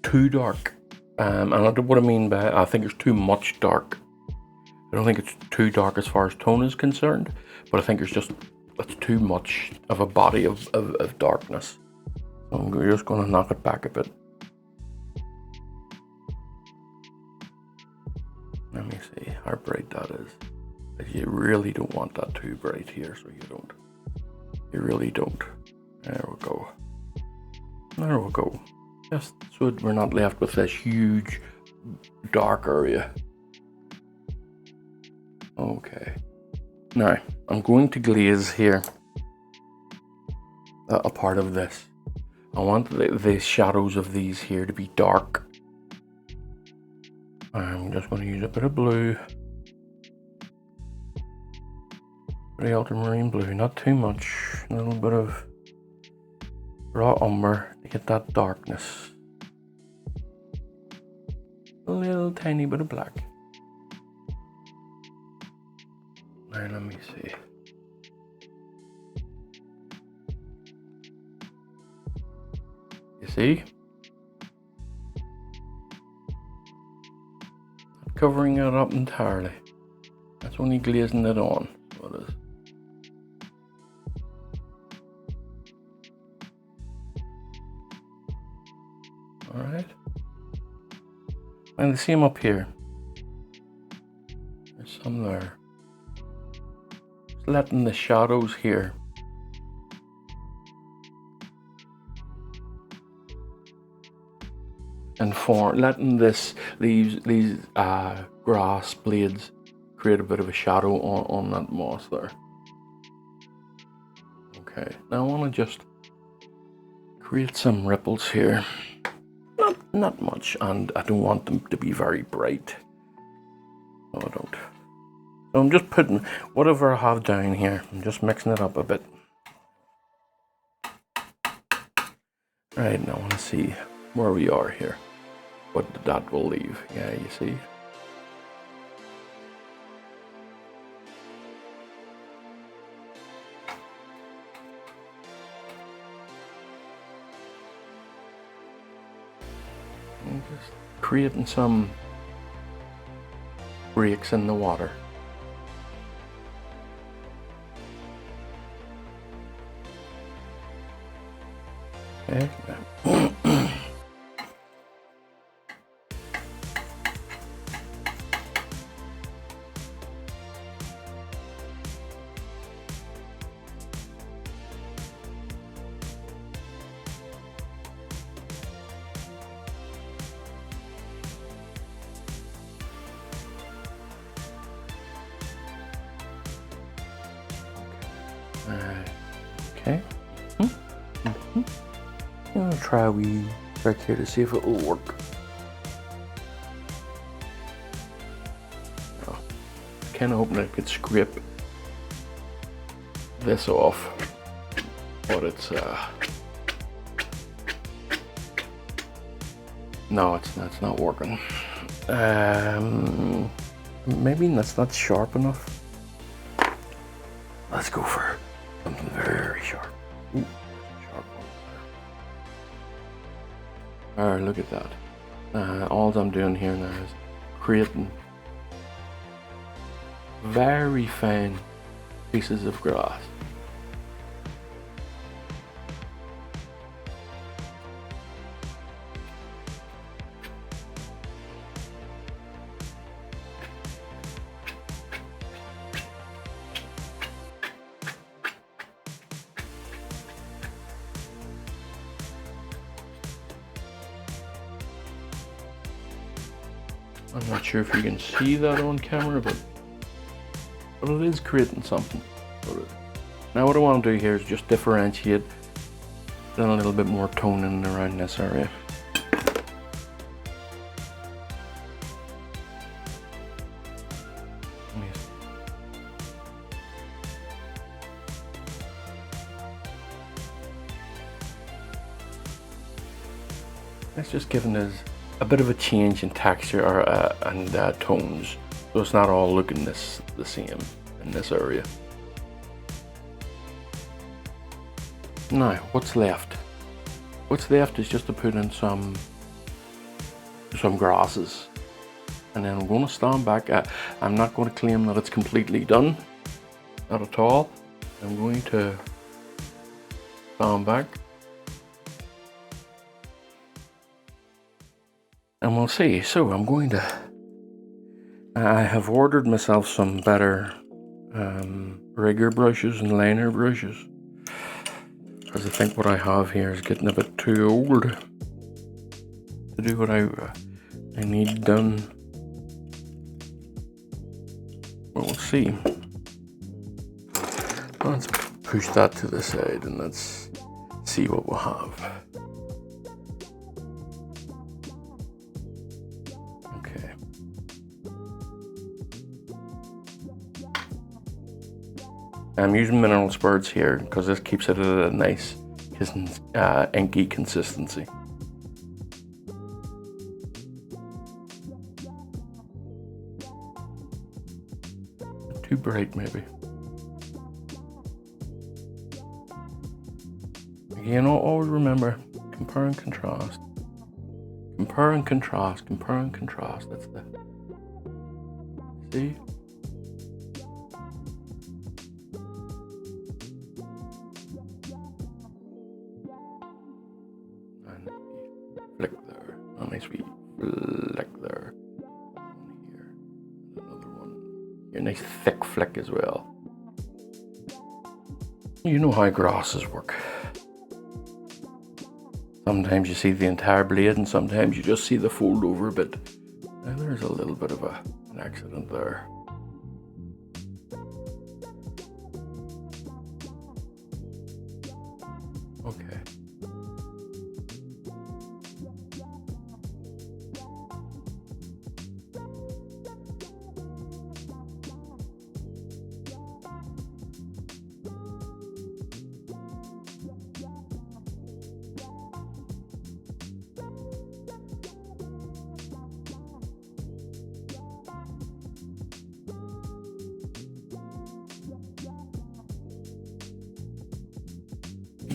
too dark, and what I mean by I think it's too much dark. I don't think it's too dark as far as tone is concerned, but I think it's too much of a body of darkness. So I'm just going to knock it back a bit. Let me see how bright that is. You really don't want that too bright here, so you don't. You really don't. There we go. There we go. Just so we're not left with this huge dark area. Okay. Now, I'm going to glaze here a part of this. I want the shadows of these here to be dark. I'm just going to use a bit of blue. The ultramarine blue, not too much. A little bit of raw umber to get that darkness. A little tiny bit of black. Now let me see. You see? Not covering it up entirely. That's only glazing it on. So it is. Alright. And the same up here. There's some there. Just letting the shadows here and letting these grass blades create a bit of a shadow on that moss there. Okay, now I want to just create some ripples here. Not much, and I don't want them to be very bright. No, I don't. So I'm just putting whatever I have down here. I'm just mixing it up a bit. Right, now I want to see where we are here. What that will leave. Yeah, you see? I'm just creating some breaks in the water. Okay. Okay. I'm gonna try a wee trick here to see if it will work. Oh, kind of hoping I could scrape this off, but it's no, it's not working. Maybe that's not sharp enough. Let's go for something very sharp. Ooh, sharp one. Alright, look at that. All I'm doing here now is creating very fine pieces of grass. I'm not sure if you can see that on camera, but it is creating something. Now what I want to do here is just differentiate, then a little bit more toning around this area. It's just giving us a bit of a change in texture and tones, so it's not all looking the same in this area. Now, what's left? What's left is just to put in some grasses, and then I'm going to stand back. I'm not going to claim that it's completely done, not at all. I'm going to stand back, and we'll see. So I'm going to, I have ordered myself some better rigger brushes and liner brushes, because I think what I have here is getting a bit too old to do what I need done. Well, we'll see. Let's push that to the side and let's see what we'll have. Okay. I'm using mineral spirits here because this keeps it at a nice inky consistency. Too bright maybe. Again, always remember, compare and contrast. Compare and contrast, compare and contrast, that's the, see? And flick there, a nice wee flick there. Here, another one. Here, nice thick flick as well. You know how grasses work. Sometimes you see the entire blade and sometimes you just see the fold over bit. Now there's a little bit of an accident there. Okay.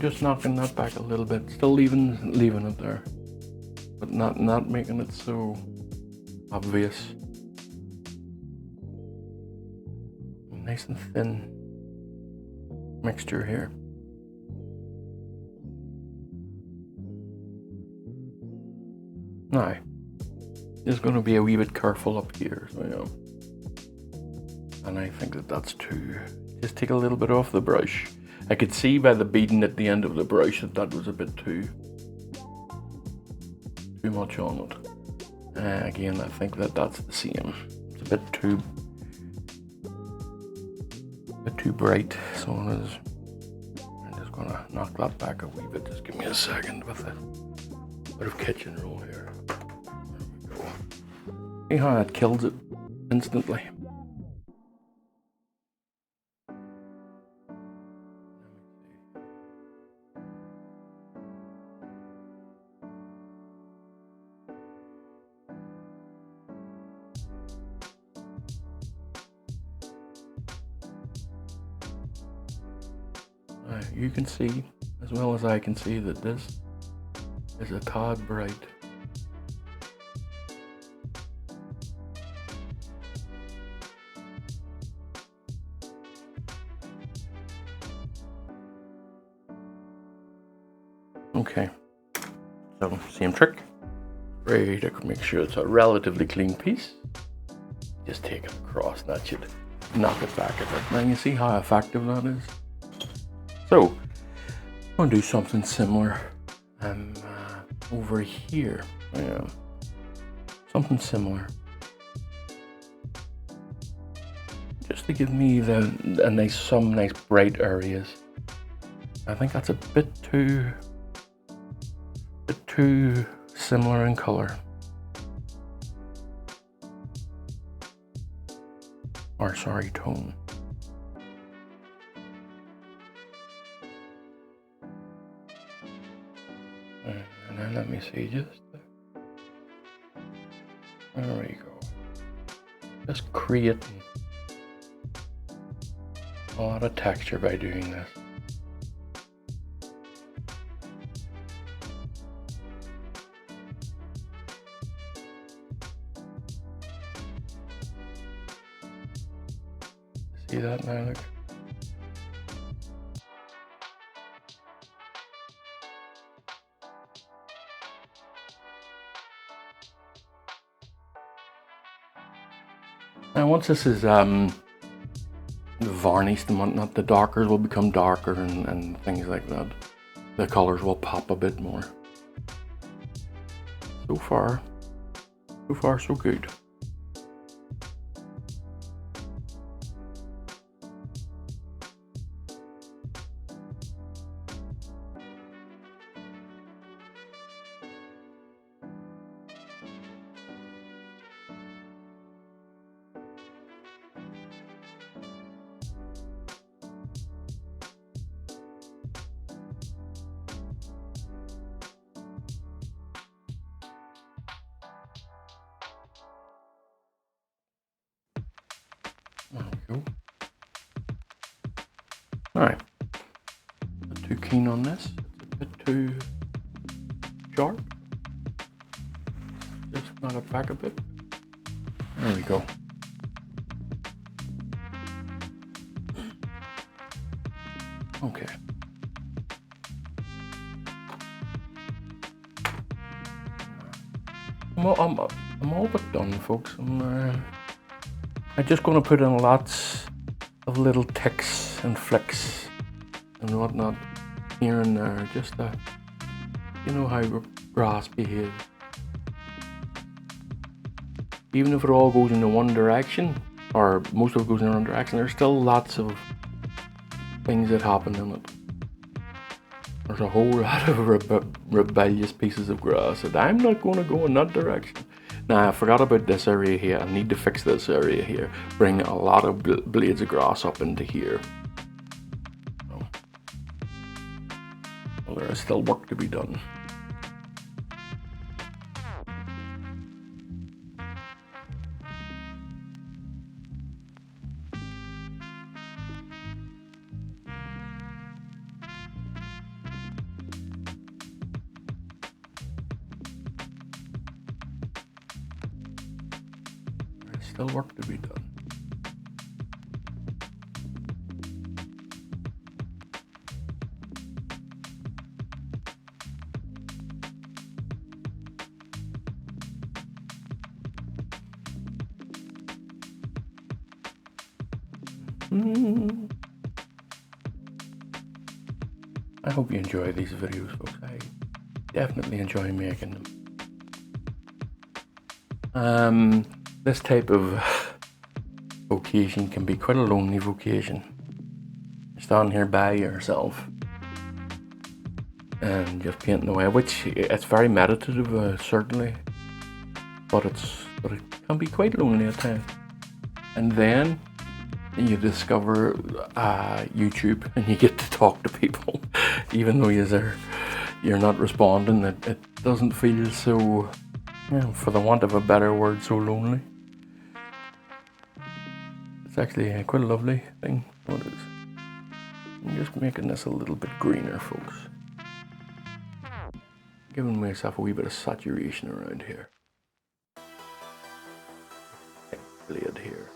Just knocking that back a little bit, still leaving it there, but not making it so obvious. Nice and thin mixture here. Now, just going to be a wee bit careful up here, so and I think that's too. Just take a little bit off the brush. I could see by the beading at the end of the brush that was a bit too much on it. Again, I think that's the same. It's a bit too bright, so it is. knock that back a wee bit. Just give me a second with a bit of kitchen roll here. There we go. See how it kills it instantly? You can see, as well as I can see, that this is a tad bright. Okay, so same trick. Ready to make sure it's a relatively clean piece. Just take it across, and that should knock it back a bit. Now you see how effective that is? So, I'm going to do something similar over here. Yeah, something similar. Just to give me some nice bright areas. I think that's a bit too similar in color. Or sorry, tone. And then let me see, just there we go. Just creating a lot of texture by doing this. See that now? Look. Now once this is varnished and whatnot, the darkers will become darker and things like that. The colors will pop a bit more. So far so good. There we go. Alright. Not too keen on this. It's a bit too sharp. Just knock it back a bit. There we go. Okay. I'm all but done, folks. I'm just going to put in lots of little ticks and flicks and whatnot here and there, just to, you know how grass behaves. Even if it all goes in one direction, or most of it goes in one direction, there's still lots of things that happen in it. There's a whole lot of rebellious pieces of grass that I'm not going to go in that direction. Now I forgot about this area here. I need to fix this area here. Bring a lot of blades of grass up into here. Well, there is still work to be done. Still work to be done. I hope you enjoy these videos, folks. I definitely enjoy making them. This type of vocation can be quite a lonely vocation. You're standing here by yourself, and just painting away, which it's very meditative, certainly, but it can be quite lonely at times. And then you discover YouTube, and you get to talk to people, even though you're not responding. It doesn't feel so, for the want of a better word, so lonely. It's actually quite a lovely thing. What is? I'm just making this a little bit greener, folks. Giving myself a wee bit of saturation around here. Blade here.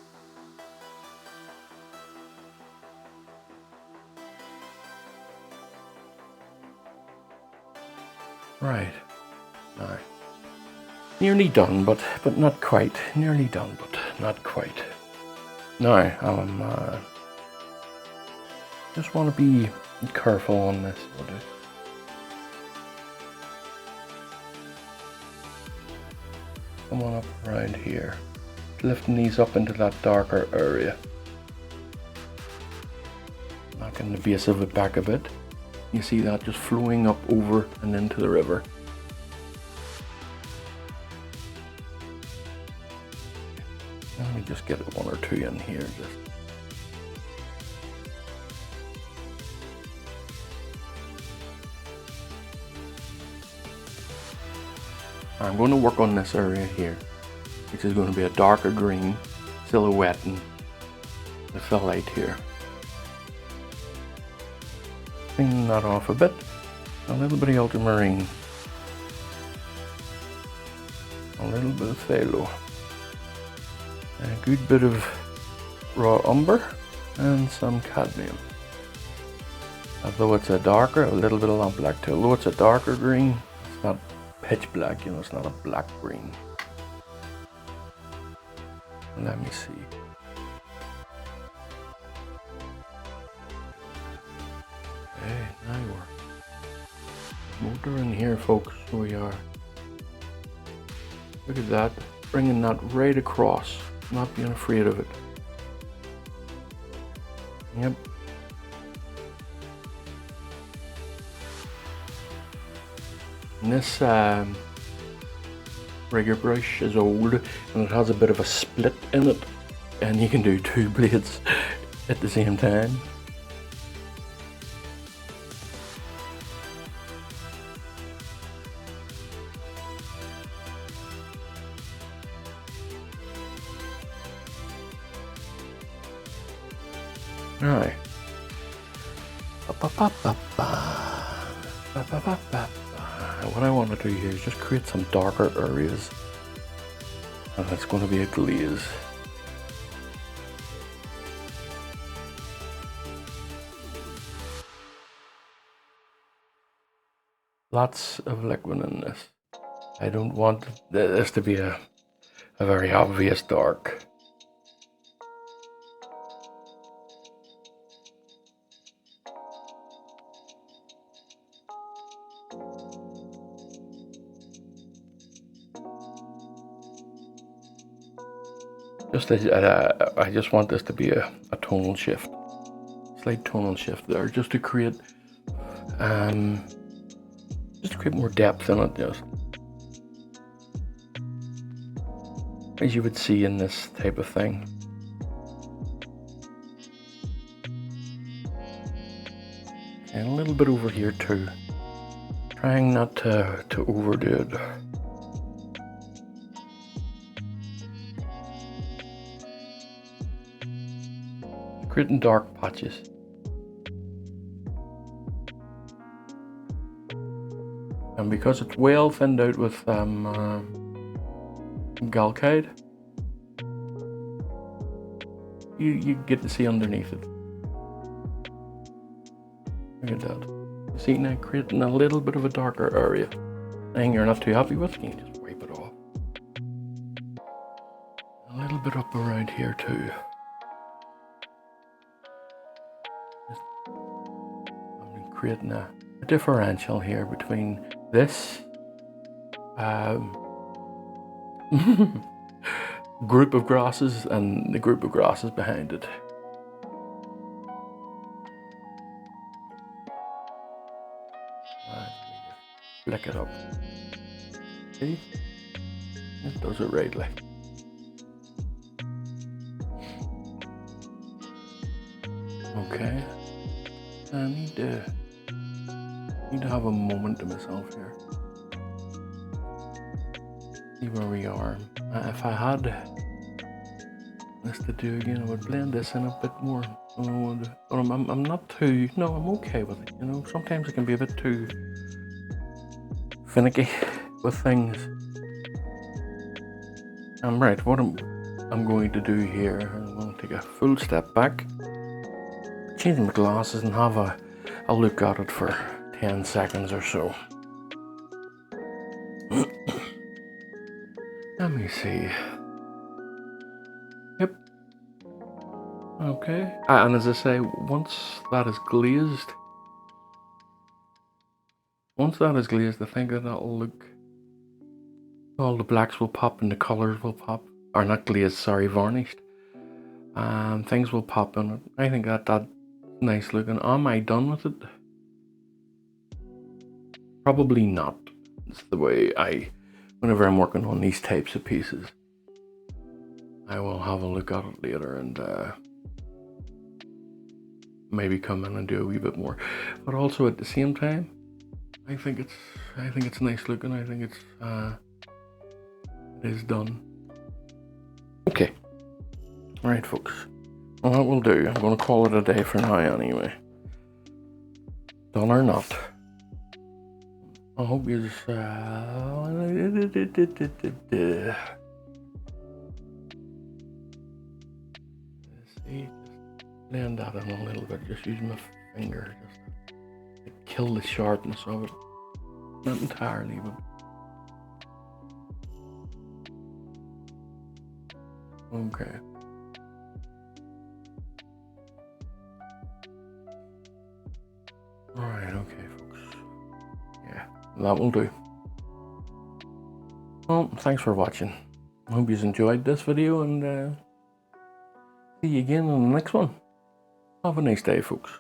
Right. Now, nearly done, but not quite. Nearly done, but not quite. Now, just want to be careful on this. Come on up around here, lifting these up into that darker area. Knocking the base of it back a bit. You see that just flowing up over and into the river. Let me just get one or two in here. I'm going to work on this area here, which is going to be a darker green silhouetting the Foliage here. Clean that off a bit. A little bit of ultramarine. A little bit of phthalo. A good bit of raw umber and some cadmium. Although it's a little bit of lampblack too. Although it's a darker green, it's not pitch black, it's not a black green. Let me see. Okay, now we're motoring here, folks. So we are. Look at that, bringing that right across, not being afraid of it. Yep. And this rigger brush is old, and it has a bit of a split in it, and you can do two blades at the same time. Right. What I want to do here is just create some darker areas, and that's going to be a glaze. Lots of liquid in this. I don't want this to be a very obvious dark. I just want this to be a tonal shift, slight tonal shift there, just to create more depth in it, as you would see in this type of thing. And a little bit over here too, trying not to overdo it. Creating dark patches. And because it's well thinned out with galcade, you get to see underneath it. Look at that. You see now, creating a little bit of a darker area. Thing you're not too happy with, you can just wipe it off. A little bit up around here too. I'm creating a differential here between this group of grasses and the group of grasses behind it. Right. flick it up. See? It does it right, like. Okay. I need to have a moment to myself here. See where we are. If I had this to do again, I would blend this in a bit more. But I'm not too. No, I'm okay with it. You know, sometimes it can be a bit too finicky with things. I'm right. What I'm going to do here, I'm going to take a full step back, change my glasses, and have a look at it for 10 seconds or so. Let me see. Yep. Okay. And as I say, once that is glazed, I think that'll look. All the blacks will pop and the colors will pop. Or not glazed, sorry, varnished. Things will pop in it. I think that's nice looking. Am I done with it? Probably not. It's the way whenever I'm working on these types of pieces, I will have a look at it later and maybe come in and do a wee bit more. But also at the same time, I think it's nice looking. I think it's it is done. Okay. Alright, folks. Well, that will do. I'm going to call it a day for now anyway. Done or not. I hope you just... See, just blend that in a little bit. Just use my finger just to kill the sharpness of it. Not entirely, but... Okay. Alright, okay, folks. Yeah, that will do. Well, thanks for watching. I hope you enjoyed this video and see you again on the next one. Have a nice day, folks.